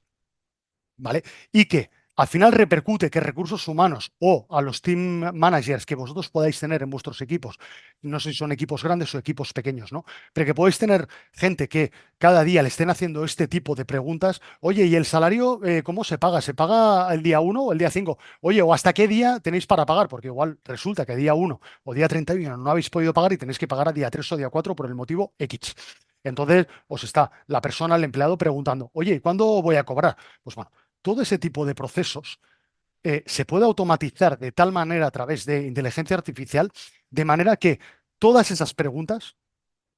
¿vale? Y que al final repercute que recursos humanos o a los team managers que vosotros podáis tener en vuestros equipos, no sé si son equipos grandes o equipos pequeños, ¿no? Pero que podéis tener gente que cada día le estén haciendo este tipo de preguntas. Oye, ¿y el salario cómo se paga? ¿Se paga el día 1 o el día 5? Oye, ¿o hasta qué día tenéis para pagar? Porque igual resulta que día 1 o día 31 no habéis podido pagar y tenéis que pagar a día 3 o día 4 por el motivo X. Entonces os está la persona, el empleado, preguntando, oye, ¿y cuándo voy a cobrar? Pues bueno, todo ese tipo de procesos se puede automatizar de tal manera a través de inteligencia artificial, de manera que todas esas preguntas,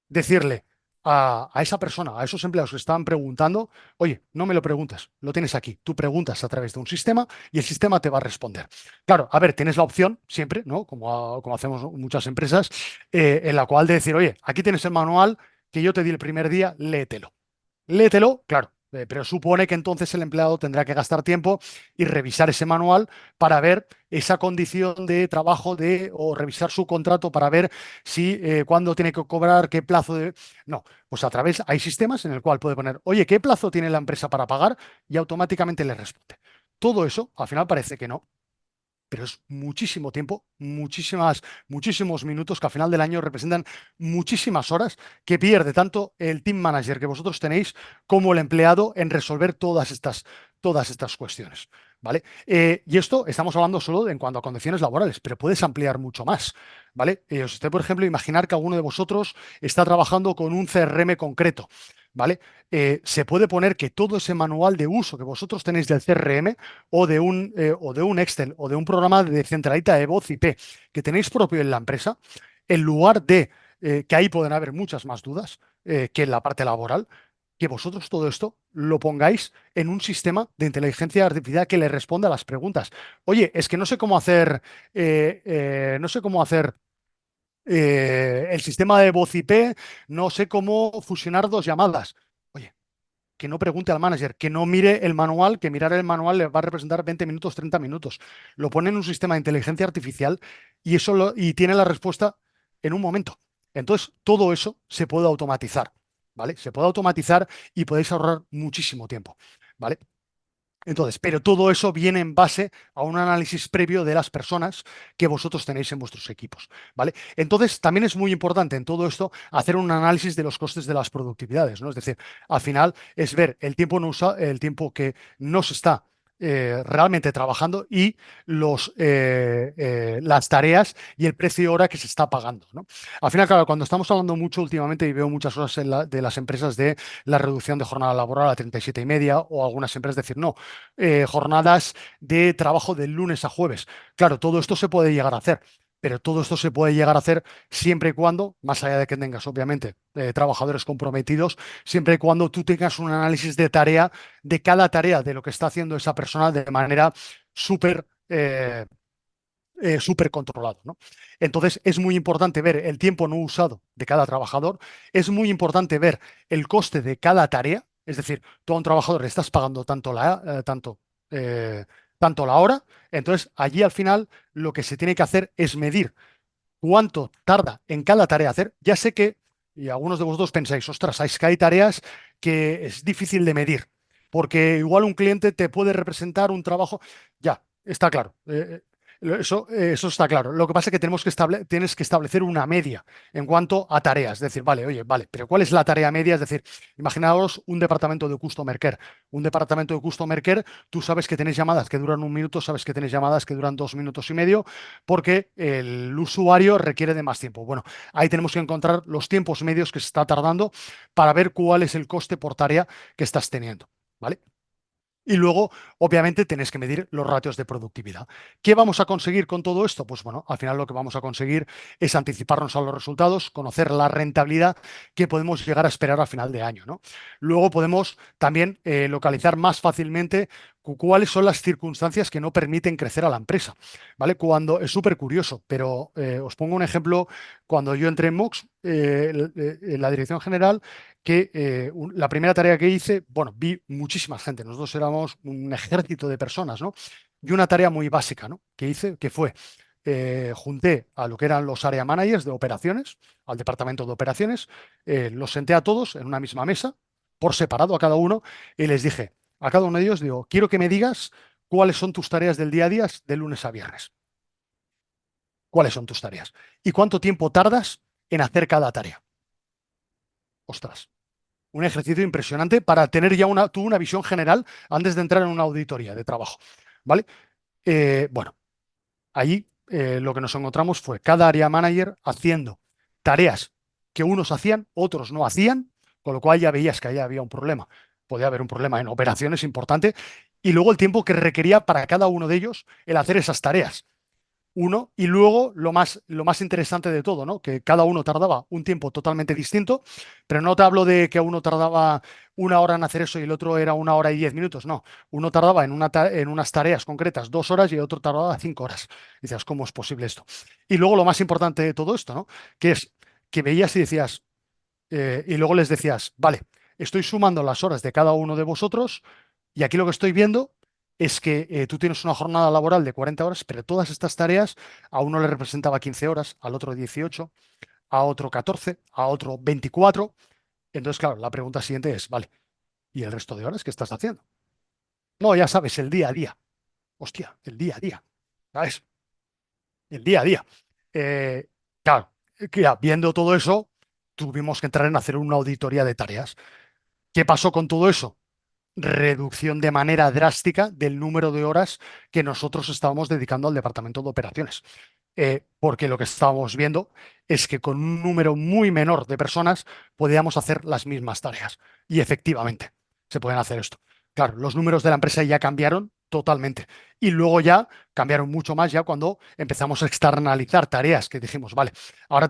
decirle a esa persona, a esos empleados que estaban preguntando, oye, no me lo preguntes, lo tienes aquí. Tú preguntas a través de un sistema y el sistema te va a responder. Claro, a ver, tienes la opción siempre, ¿no? Como hacemos muchas empresas, en la cual de decir, oye, aquí tienes el manual que yo te di el primer día, léetelo. Léetelo, claro, pero supone que entonces el empleado tendrá que gastar tiempo y revisar ese manual para ver esa condición de trabajo o revisar su contrato para ver si cuándo tiene que cobrar, qué plazo de... No, pues a través hay sistemas en el cual puede poner, oye, ¿qué plazo tiene la empresa para pagar? Y automáticamente le responde. Todo eso, al final parece que no, pero es muchísimo tiempo, muchísimos minutos que al final del año representan muchísimas horas que pierde tanto el team manager que vosotros tenéis como el empleado en resolver todas estas cuestiones. ¿Vale? Y esto estamos hablando solo en cuanto a condiciones laborales, pero puedes ampliar mucho más. ¿Vale? Usted, por ejemplo, imaginar que alguno de vosotros está trabajando con un CRM concreto. ¿Vale? Se puede poner que todo ese manual de uso que vosotros tenéis del CRM o de un Excel o de un programa de centralita de voz IP que tenéis propio en la empresa, en lugar de que ahí pueden haber muchas más dudas que en la parte laboral, que vosotros todo esto lo pongáis en un sistema de inteligencia artificial que le responda a las preguntas. Oye, es que no sé cómo hacer el sistema de voz IP, no sé cómo fusionar dos llamadas. Oye, que no pregunte al manager, que no mire el manual, que mirar el manual le va a representar 20 minutos, 30 minutos. Lo pone en un sistema de inteligencia artificial y tiene la respuesta en un momento. Entonces, todo eso se puede automatizar, ¿vale? Se puede automatizar y podéis ahorrar muchísimo tiempo, ¿vale? Entonces, pero todo eso viene en base a un análisis previo de las personas que vosotros tenéis en vuestros equipos, ¿vale? Entonces, también es muy importante en todo esto hacer un análisis de los costes de las productividades, ¿no? Es decir, al final es ver el tiempo que no se está realmente trabajando y las tareas y el precio hora que se está pagando, ¿no? Al final, claro, cuando estamos hablando mucho últimamente y veo muchas cosas de las empresas de la reducción de jornada laboral a 37,5 o algunas empresas decir, no, jornadas de trabajo de lunes a jueves. Claro, todo esto se puede llegar a hacer, pero todo esto se puede llegar a hacer siempre y cuando, más allá de que tengas, obviamente, trabajadores comprometidos, siempre y cuando tú tengas un análisis de tarea, de cada tarea, de lo que está haciendo esa persona de manera súper... súper controlado, ¿no? Entonces es muy importante ver el tiempo no usado de cada trabajador, es muy importante ver el coste de cada tarea, es decir, tú a un trabajador le estás pagando eh, tanto la hora, entonces allí al final lo que se tiene que hacer es medir cuánto tarda en cada tarea hacer. Ya sé que, y algunos de vosotros pensáis, ostras, es que hay tareas que es difícil de medir, porque igual un cliente te puede representar un trabajo, ya, está claro. Eso está claro. Lo que pasa es que tienes que establecer una media en cuanto a tareas. Es decir, vale, oye, vale, pero ¿cuál es la tarea media? Es decir, imaginaos un departamento de Customer Care. Un departamento de Customer Care, tú sabes que tenéis llamadas que duran 1 minuto, sabes que tenéis llamadas que duran 2 minutos y medio, porque el usuario requiere de más tiempo. Bueno, ahí tenemos que encontrar los tiempos medios que se está tardando para ver cuál es el coste por tarea que estás teniendo. ¿Vale? Y luego, obviamente, tenéis que medir los ratios de productividad. ¿Qué vamos a conseguir con todo esto? Pues bueno, al final lo que vamos a conseguir es anticiparnos a los resultados, conocer la rentabilidad que podemos llegar a esperar a final de año, ¿no? Luego podemos también localizar más fácilmente cuáles son las circunstancias que no permiten crecer a la empresa, ¿vale? Cuando es súper curioso, pero os pongo un ejemplo. Cuando yo entré en Mox, en la dirección general, que la primera tarea que hice, bueno, vi muchísima gente, nosotros éramos un ejército de personas, ¿no? Y una tarea muy básica, ¿no? Que hice, que fue, junté a lo que eran los area managers de operaciones, al departamento de operaciones, los senté a todos en una misma mesa, por separado a cada uno, y les dije a cada uno de ellos, digo, quiero que me digas cuáles son tus tareas del día a día de lunes a viernes. ¿Cuáles son tus tareas? ¿Y cuánto tiempo tardas en hacer cada tarea? Ostras, un ejercicio impresionante para tener ya tú una visión general antes de entrar en una auditoría de trabajo, ¿vale? Bueno, allí lo que nos encontramos fue cada área manager haciendo tareas que unos hacían, otros no hacían, con lo cual ya veías que ahí había un problema. Podía haber un problema en operaciones importante y luego el tiempo que requería para cada uno de ellos el hacer esas tareas. Uno, y luego lo más interesante de todo, ¿no? Que cada uno tardaba un tiempo totalmente distinto, pero no te hablo de que uno tardaba 1 hora en hacer eso y el otro era 1 hora y 10 minutos, no. Uno tardaba en unas tareas concretas 2 horas y el otro tardaba 5 horas. Y decías, ¿cómo es posible esto? Y luego lo más importante de todo esto, ¿no? Que es que veías y decías, y luego les decías, vale, estoy sumando las horas de cada uno de vosotros y aquí lo que estoy viendo es que tú tienes una jornada laboral de 40 horas, pero todas estas tareas a uno le representaba 15 horas, al otro 18, a otro 14, a otro 24. Entonces, claro, la pregunta siguiente es, vale, ¿y el resto de horas qué estás haciendo? No, ya sabes, el día a día. Hostia, el día a día. ¿Sabes? El día a día. Eh, claro, que ya viendo todo eso, tuvimos que entrar en hacer una auditoría de tareas. ¿Qué pasó con todo eso? Reducción de manera drástica del número de horas que nosotros estábamos dedicando al departamento de operaciones. Porque lo que estábamos viendo es que con un número muy menor de personas podíamos hacer las mismas tareas. Y efectivamente, se pueden hacer esto. Claro, los números de la empresa ya cambiaron totalmente. Y luego ya cambiaron mucho más ya cuando empezamos a externalizar tareas que dijimos, vale, ahora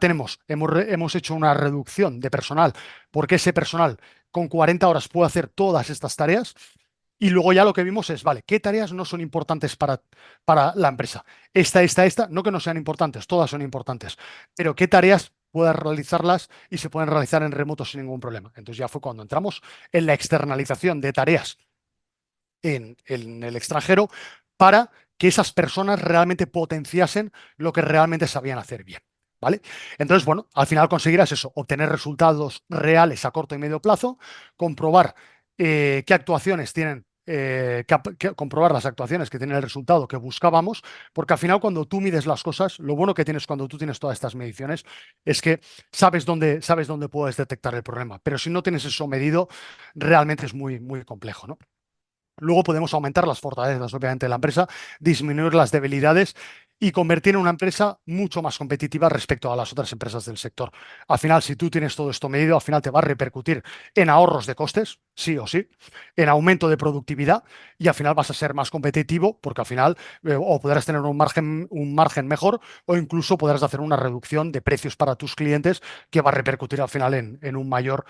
hemos hecho una reducción de personal porque ese personal con 40 horas puede hacer todas estas tareas. Y luego ya lo que vimos es, vale, ¿qué tareas no son importantes para la empresa? Esta, no que no sean importantes, todas son importantes, pero ¿qué tareas puedas realizarlas y se pueden realizar en remoto sin ningún problema? Entonces ya fue cuando entramos en la externalización de tareas en el extranjero para que esas personas realmente potenciasen lo que realmente sabían hacer bien. ¿Vale? Entonces, bueno, al final conseguirás eso, obtener resultados reales a corto y medio plazo, comprobar qué actuaciones tienen, comprobar las actuaciones que tienen el resultado que buscábamos, porque al final cuando tú mides las cosas, lo bueno que tienes cuando tú tienes todas estas mediciones es que sabes dónde puedes detectar el problema, pero si no tienes eso medido, realmente es muy, muy complejo, ¿no? Luego podemos aumentar las fortalezas, obviamente, de la empresa, disminuir las debilidades y convertir en una empresa mucho más competitiva respecto a las otras empresas del sector. Al final, si tú tienes todo esto medido, al final te va a repercutir en ahorros de costes, sí o sí, en aumento de productividad y al final vas a ser más competitivo porque al final o podrás tener un margen mejor o incluso podrás hacer una reducción de precios para tus clientes que va a repercutir al final en un mayor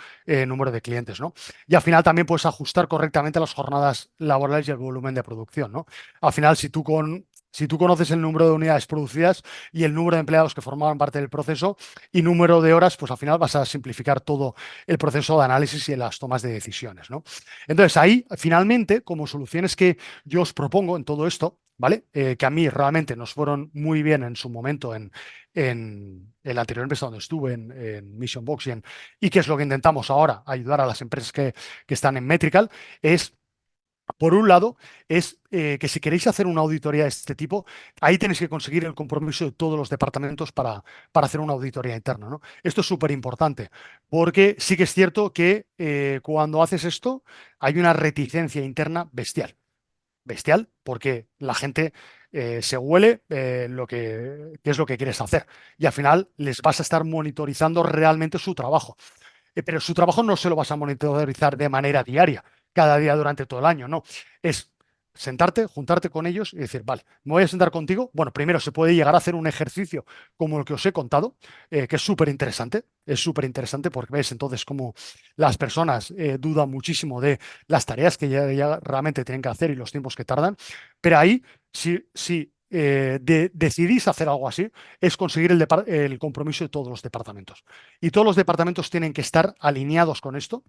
número de clientes, ¿no? Y al final también puedes ajustar correctamente las jornadas laborales y el volumen de producción, ¿no? Al final, si tú conoces el número de unidades producidas y el número de empleados que formaban parte del proceso y número de horas, pues al final vas a simplificar todo el proceso de análisis y las tomas de decisiones, ¿no? Entonces, ahí, finalmente, como soluciones que yo os propongo en todo esto, ¿vale? Que a mí realmente nos fueron muy bien en su momento en la anterior empresa donde estuve, en Mission Box y qué es lo que intentamos ahora, ayudar a las empresas que están en Metrical, es, por un lado, es que si queréis hacer una auditoría de este tipo, ahí tenéis que conseguir el compromiso de todos los departamentos para hacer una auditoría interna, ¿no? Esto es súper importante, porque sí que es cierto que cuando haces esto hay una reticencia interna bestial. Bestial, porque la gente se huele qué es lo que quieres hacer. Y al final les vas a estar monitorizando realmente su trabajo. Pero su trabajo no se lo vas a monitorizar de manera diaria. cada día durante todo el año, no. Es sentarte, juntarte con ellos y decir, vale, me voy a sentar contigo. Bueno, primero se puede llegar a hacer un ejercicio como el que os he contado, que es súper interesante porque ves entonces cómo las personas dudan muchísimo de las tareas que ya realmente tienen que hacer y los tiempos que tardan, pero ahí, si decidís hacer algo así, es conseguir el compromiso de todos los departamentos. Y todos los departamentos tienen que estar alineados con esto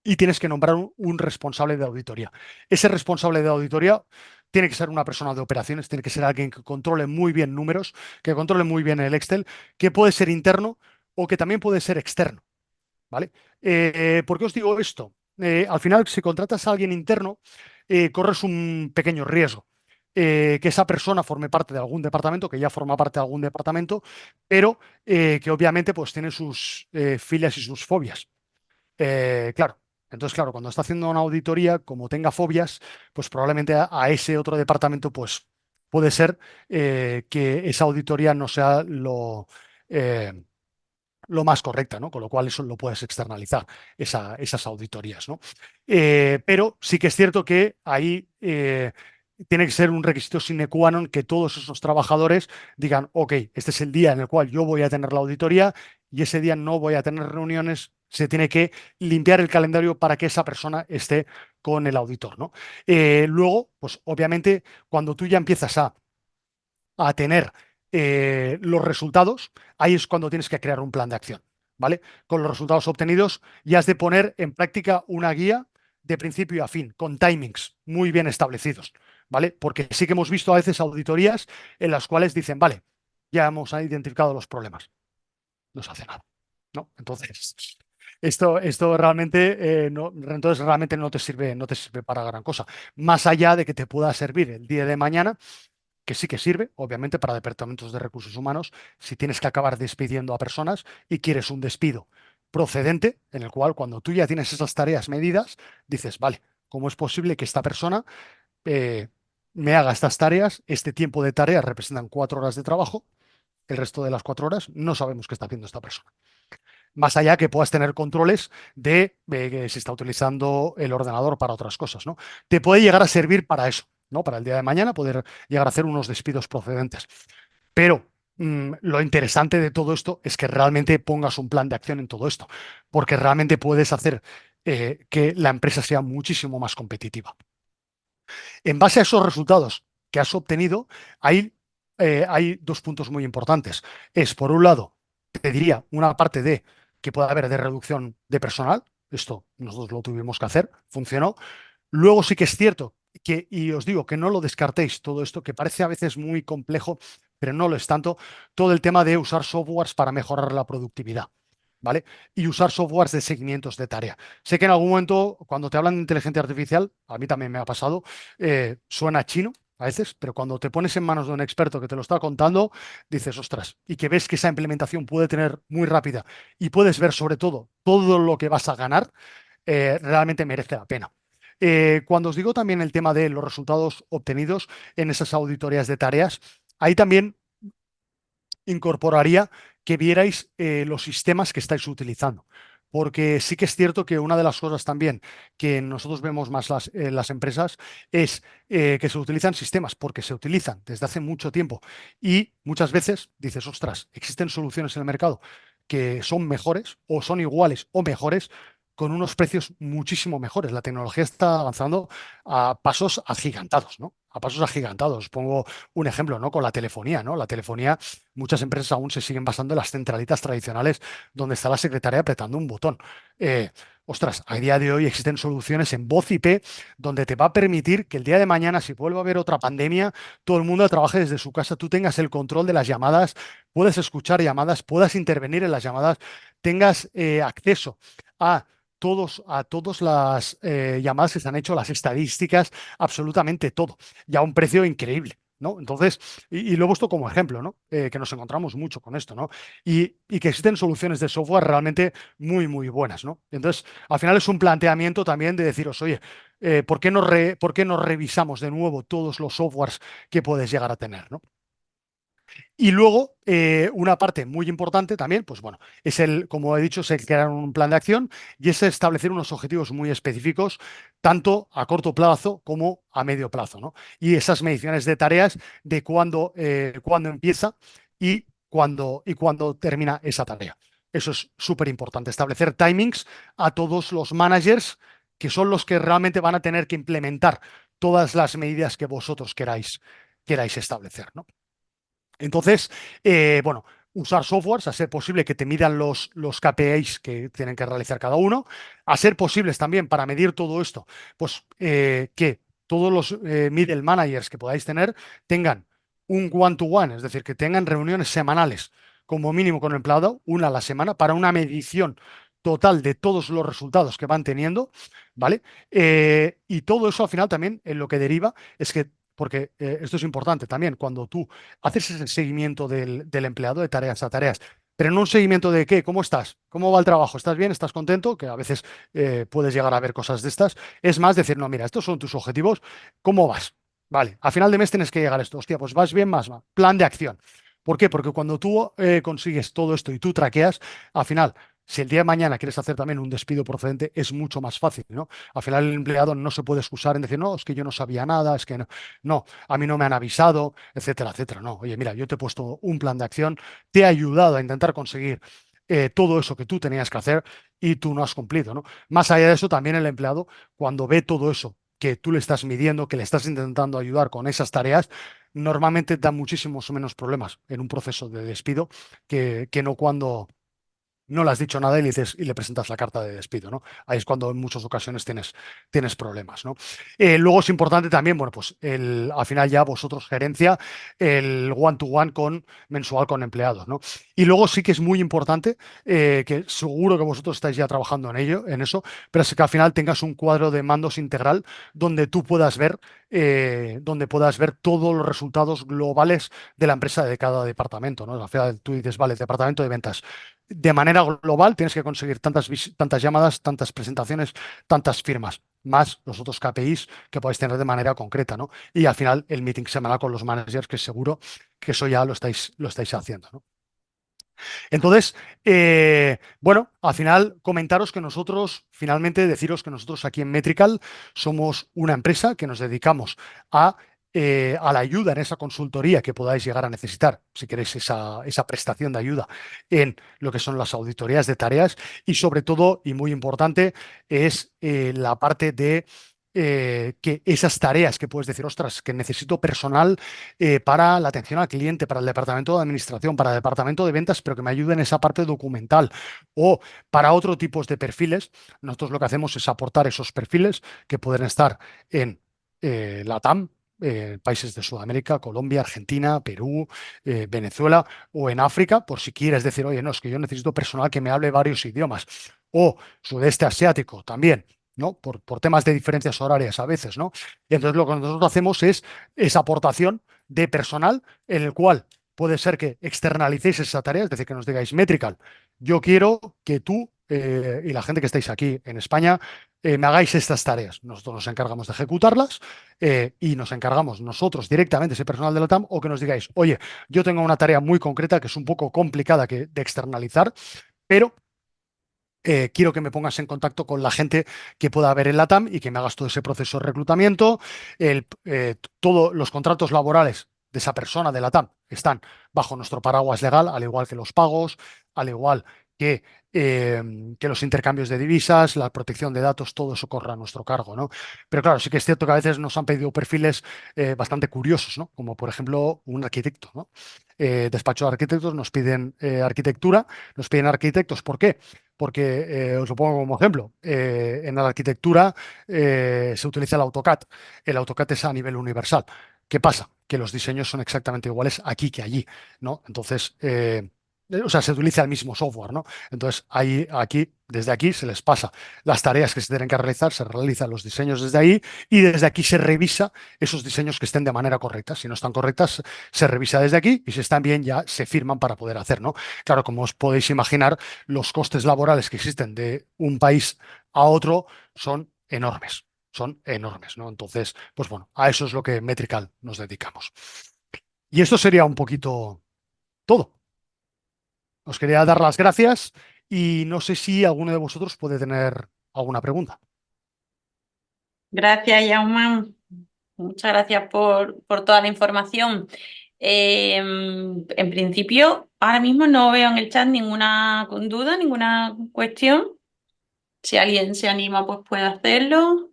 y tienes que nombrar un responsable de auditoría. Ese responsable de auditoría tiene que ser una persona de operaciones, tiene que ser alguien que controle muy bien números, que controle muy bien el Excel, que puede ser interno o que también puede ser externo, ¿vale? ¿Por qué os digo esto? Al final, si contratas a alguien interno, corres un pequeño riesgo. Que esa persona forme parte de algún departamento, que ya forma parte de algún departamento, pero que obviamente pues tiene sus filias y sus fobias. Claro. Entonces, claro, cuando está haciendo una auditoría, como tenga fobias, pues probablemente a ese otro departamento, pues puede ser que esa auditoría no sea eh, lo más correcta, ¿no? Con lo cual eso lo puedes externalizar, esas auditorías, ¿no? Pero sí que es cierto que ahí tiene que ser un requisito sine qua non que todos esos trabajadores digan, ok, este es el día en el cual yo voy a tener la auditoría y ese día no voy a tener reuniones, se tiene que limpiar el calendario para que esa persona esté con el auditor, ¿no? Luego, pues obviamente, cuando tú ya empiezas a tener los resultados, ahí es cuando tienes que crear un plan de acción, ¿vale? Con los resultados obtenidos ya has de poner en práctica una guía de principio a fin, con timings muy bien establecidos, ¿vale? Porque sí que hemos visto a veces auditorías en las cuales dicen, vale, ya hemos identificado los problemas, no se hace nada, ¿no? Entonces, esto realmente, entonces realmente no te sirve para gran cosa, más allá de que te pueda servir el día de mañana que sí que sirve, obviamente, para departamentos de recursos humanos, si tienes que acabar despidiendo a personas y quieres un despido procedente, en el cual cuando tú ya tienes esas tareas medidas, dices, vale, ¿cómo es posible que esta persona eh, me haga estas tareas? Este tiempo de tareas representan 4 horas de trabajo, el resto de las 4 horas no sabemos qué está haciendo esta persona. Más allá que puedas tener controles de que se está utilizando el ordenador para otras cosas, ¿no? Te puede llegar a servir para eso, ¿no? Para el día de mañana poder llegar a hacer unos despidos procedentes. Pero lo interesante de todo esto es que realmente pongas un plan de acción en todo esto, porque realmente puedes hacer que la empresa sea muchísimo más competitiva. En base a esos resultados que has obtenido, hay dos puntos muy importantes. Es, por un lado, te diría una parte de que puede haber de reducción de personal. Esto nosotros lo tuvimos que hacer, funcionó. Luego sí que es cierto que, y os digo que no lo descartéis todo esto, que parece a veces muy complejo, pero no lo es tanto, todo el tema de usar softwares para mejorar la productividad. ¿Vale? Y usar softwares de seguimientos de tarea. Sé que en algún momento, cuando te hablan de inteligencia artificial, a mí también me ha pasado, suena chino a veces, pero cuando te pones en manos de un experto que te lo está contando, dices, ostras, y que ves que esa implementación puede tener muy rápida y puedes ver sobre todo lo que vas a ganar, realmente merece la pena. Cuando os digo también el tema de los resultados obtenidos en esas auditorías de tareas, ahí también incorporaría que vierais los sistemas que estáis utilizando. Porque sí que es cierto que una de las cosas también que nosotros vemos más las empresas es que se utilizan sistemas, porque se utilizan desde hace mucho tiempo y muchas veces dices, ostras, existen soluciones en el mercado que son mejores o son iguales o mejores con unos precios muchísimo mejores. La tecnología está avanzando a pasos agigantados, ¿no? A pasos agigantados. Pongo un ejemplo, ¿no? Con la telefonía, ¿no? La telefonía, muchas empresas aún se siguen basando en las centralitas tradicionales donde está la secretaria apretando un botón. Eh, Ostras, a día de hoy existen soluciones en voz IP donde te va a permitir que el día de mañana, si vuelve a haber otra pandemia, todo el mundo trabaje desde su casa, tú tengas el control de las llamadas, puedes escuchar llamadas, puedas intervenir en las llamadas, tengas acceso a todas las llamadas que se han hecho, las estadísticas, absolutamente todo, y a un precio increíble. ¿No? Entonces, y lo he puesto como ejemplo, ¿no? Que nos encontramos mucho con esto, ¿no? Y que existen soluciones de software realmente muy, muy buenas, ¿no? Entonces, al final es un planteamiento también de deciros, oye, ¿por qué no revisamos de nuevo todos los softwares que puedes llegar a tener, ¿no? Y luego, una parte muy importante también, pues bueno, es como he dicho, es el crear un plan de acción y es establecer unos objetivos muy específicos, tanto a corto plazo como a medio plazo, ¿no? Y esas mediciones de tareas de cuándo empieza y cuándo termina esa tarea. Eso es súper importante, establecer timings a todos los managers que son los que realmente van a tener que implementar todas las medidas que vosotros queráis establecer, ¿no? Entonces, bueno, usar softwares, a ser posible que te midan los KPIs que tienen que realizar cada uno, a ser posibles también para medir todo esto, pues que todos los middle managers que podáis tener tengan un one-to-one, es decir, que tengan reuniones semanales, como mínimo con el empleado, una a la semana, para una medición total de todos los resultados que van teniendo, ¿vale? Y todo eso al final también en lo que deriva es que, porque esto es importante también, cuando tú haces ese seguimiento del empleado de tareas a tareas, pero no un seguimiento de qué, cómo estás, cómo va el trabajo, estás bien, estás contento, que a veces puedes llegar a ver cosas de estas. Es más decir, no, mira, estos son tus objetivos, ¿cómo vas? Vale, a final de mes tienes que llegar a esto. Hostia, pues vas bien, más va. Plan de acción. ¿Por qué? Porque cuando tú consigues todo esto y tú traqueas, al final, si el día de mañana quieres hacer también un despido procedente, es mucho más fácil, ¿no? Al final el empleado no se puede excusar en decir, no, es que yo no sabía nada, es que no. No, a mí no me han avisado, etcétera, etcétera. No, oye, mira, yo te he puesto un plan de acción, te he ayudado a intentar conseguir todo eso que tú tenías que hacer y tú no has cumplido, ¿no? Más allá de eso, también el empleado, cuando ve todo eso que tú le estás midiendo, que le estás intentando ayudar con esas tareas, normalmente da muchísimos menos problemas en un proceso de despido que no cuando no le has dicho nada y le presentas la carta de despido, ¿no? Ahí es cuando en muchas ocasiones tienes problemas, ¿no? Luego es importante también, bueno, pues al final ya vosotros, gerencia, el one-to-one mensual con empleados, ¿no? Y luego sí que es muy importante, que seguro que vosotros estáis ya trabajando en eso, pero es que al final tengas un cuadro de mandos integral donde puedas ver todos los resultados globales de la empresa de cada departamento, ¿no? Al final tú dices, vale, departamento de ventas de manera global tienes que conseguir tantas llamadas, tantas presentaciones, tantas firmas, más los otros KPIs que podéis tener de manera concreta, ¿no? Y al final el meeting semanal con los managers, que seguro que eso ya lo estáis haciendo, ¿no? Entonces, bueno, al final comentaros que nosotros, finalmente deciros que nosotros aquí en Metrical somos una empresa que nos dedicamos a la ayuda en esa consultoría que podáis llegar a necesitar, si queréis esa prestación de ayuda en lo que son las auditorías de tareas y sobre todo, y muy importante, es la parte de que esas tareas que puedes decir, ostras, que necesito personal para la atención al cliente, para el departamento de administración, para el departamento de ventas, pero que me ayude en esa parte documental o para otro tipo de perfiles. Nosotros lo que hacemos es aportar esos perfiles que pueden estar en LATAM, países de Sudamérica, Colombia, Argentina, Perú, Venezuela o en África, por si quieres decir, oye, no, es que yo necesito personal que me hable varios idiomas o sudeste asiático también. ¿No? Por temas de diferencias horarias a veces, ¿no? Y entonces lo que nosotros hacemos es esa aportación de personal en el cual puede ser que externalicéis esa tarea, es decir, que nos digáis, Metrical, yo quiero que tú y la gente que estáis aquí en España me hagáis estas tareas. Nosotros nos encargamos de ejecutarlas y nos encargamos nosotros directamente, ese personal de la TAM, o que nos digáis, oye, yo tengo una tarea muy concreta que es un poco complicada de externalizar, pero quiero que me pongas en contacto con la gente que pueda haber en la TAM y que me hagas todo ese proceso de reclutamiento. Todos los contratos laborales de esa persona de la TAM están bajo nuestro paraguas legal, al igual que los pagos, al igual que, que los intercambios de divisas, la protección de datos, todo eso corre a nuestro cargo, ¿no? Pero claro, sí que es cierto que a veces nos han pedido perfiles bastante curiosos, ¿no? Como por ejemplo un arquitecto, ¿no? Despacho de arquitectos nos piden arquitectura, nos piden arquitectos. ¿Por qué? Porque os lo pongo como ejemplo. En la arquitectura se utiliza el AutoCAD. El AutoCAD es a nivel universal. ¿Qué pasa? Que los diseños son exactamente iguales aquí que allí, ¿no? Entonces, o sea, se utiliza el mismo software, ¿no? Entonces, desde aquí se les pasa las tareas que se tienen que realizar, se realizan los diseños desde ahí y desde aquí se revisa esos diseños que estén de manera correcta. Si no están correctas, se revisa desde aquí y si están bien, ya se firman para poder hacer, ¿no? Claro, como os podéis imaginar, los costes laborales que existen de un país a otro son enormes, ¿no? Entonces, pues bueno, a eso es lo que Metrical nos dedicamos. Y esto sería un poquito todo. Os quería dar las gracias y no sé si alguno de vosotros puede tener alguna pregunta. Gracias, Jaume. Muchas gracias por toda la información. En principio, ahora mismo no veo en el chat ninguna duda, ninguna cuestión. Si alguien se anima, pues puede hacerlo.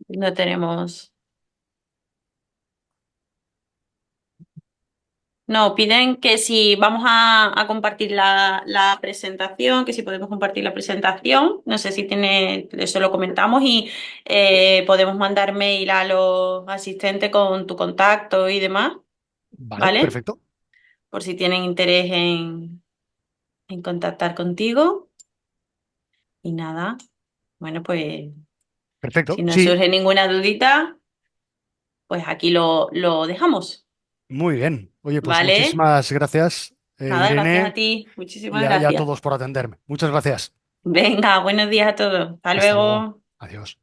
No tenemos. No, piden que si vamos a compartir la presentación, que si podemos compartir la presentación. No sé si tiene, eso lo comentamos y podemos mandar mail a los asistentes con tu contacto y demás, Vale, ¿vale? perfecto. Por si tienen interés en contactar contigo. Y nada, bueno, pues si Perfecto. no Sí, surge ninguna dudita, pues aquí lo dejamos, muy bien. Oye, pues ¿vale? muchísimas gracias, Nada, gracias a Irene, ti. y Muchísimas y a gracias. todos por atenderme. Muchas gracias. Venga, buenos días a todos. Hasta Hasta luego. luego. Adiós.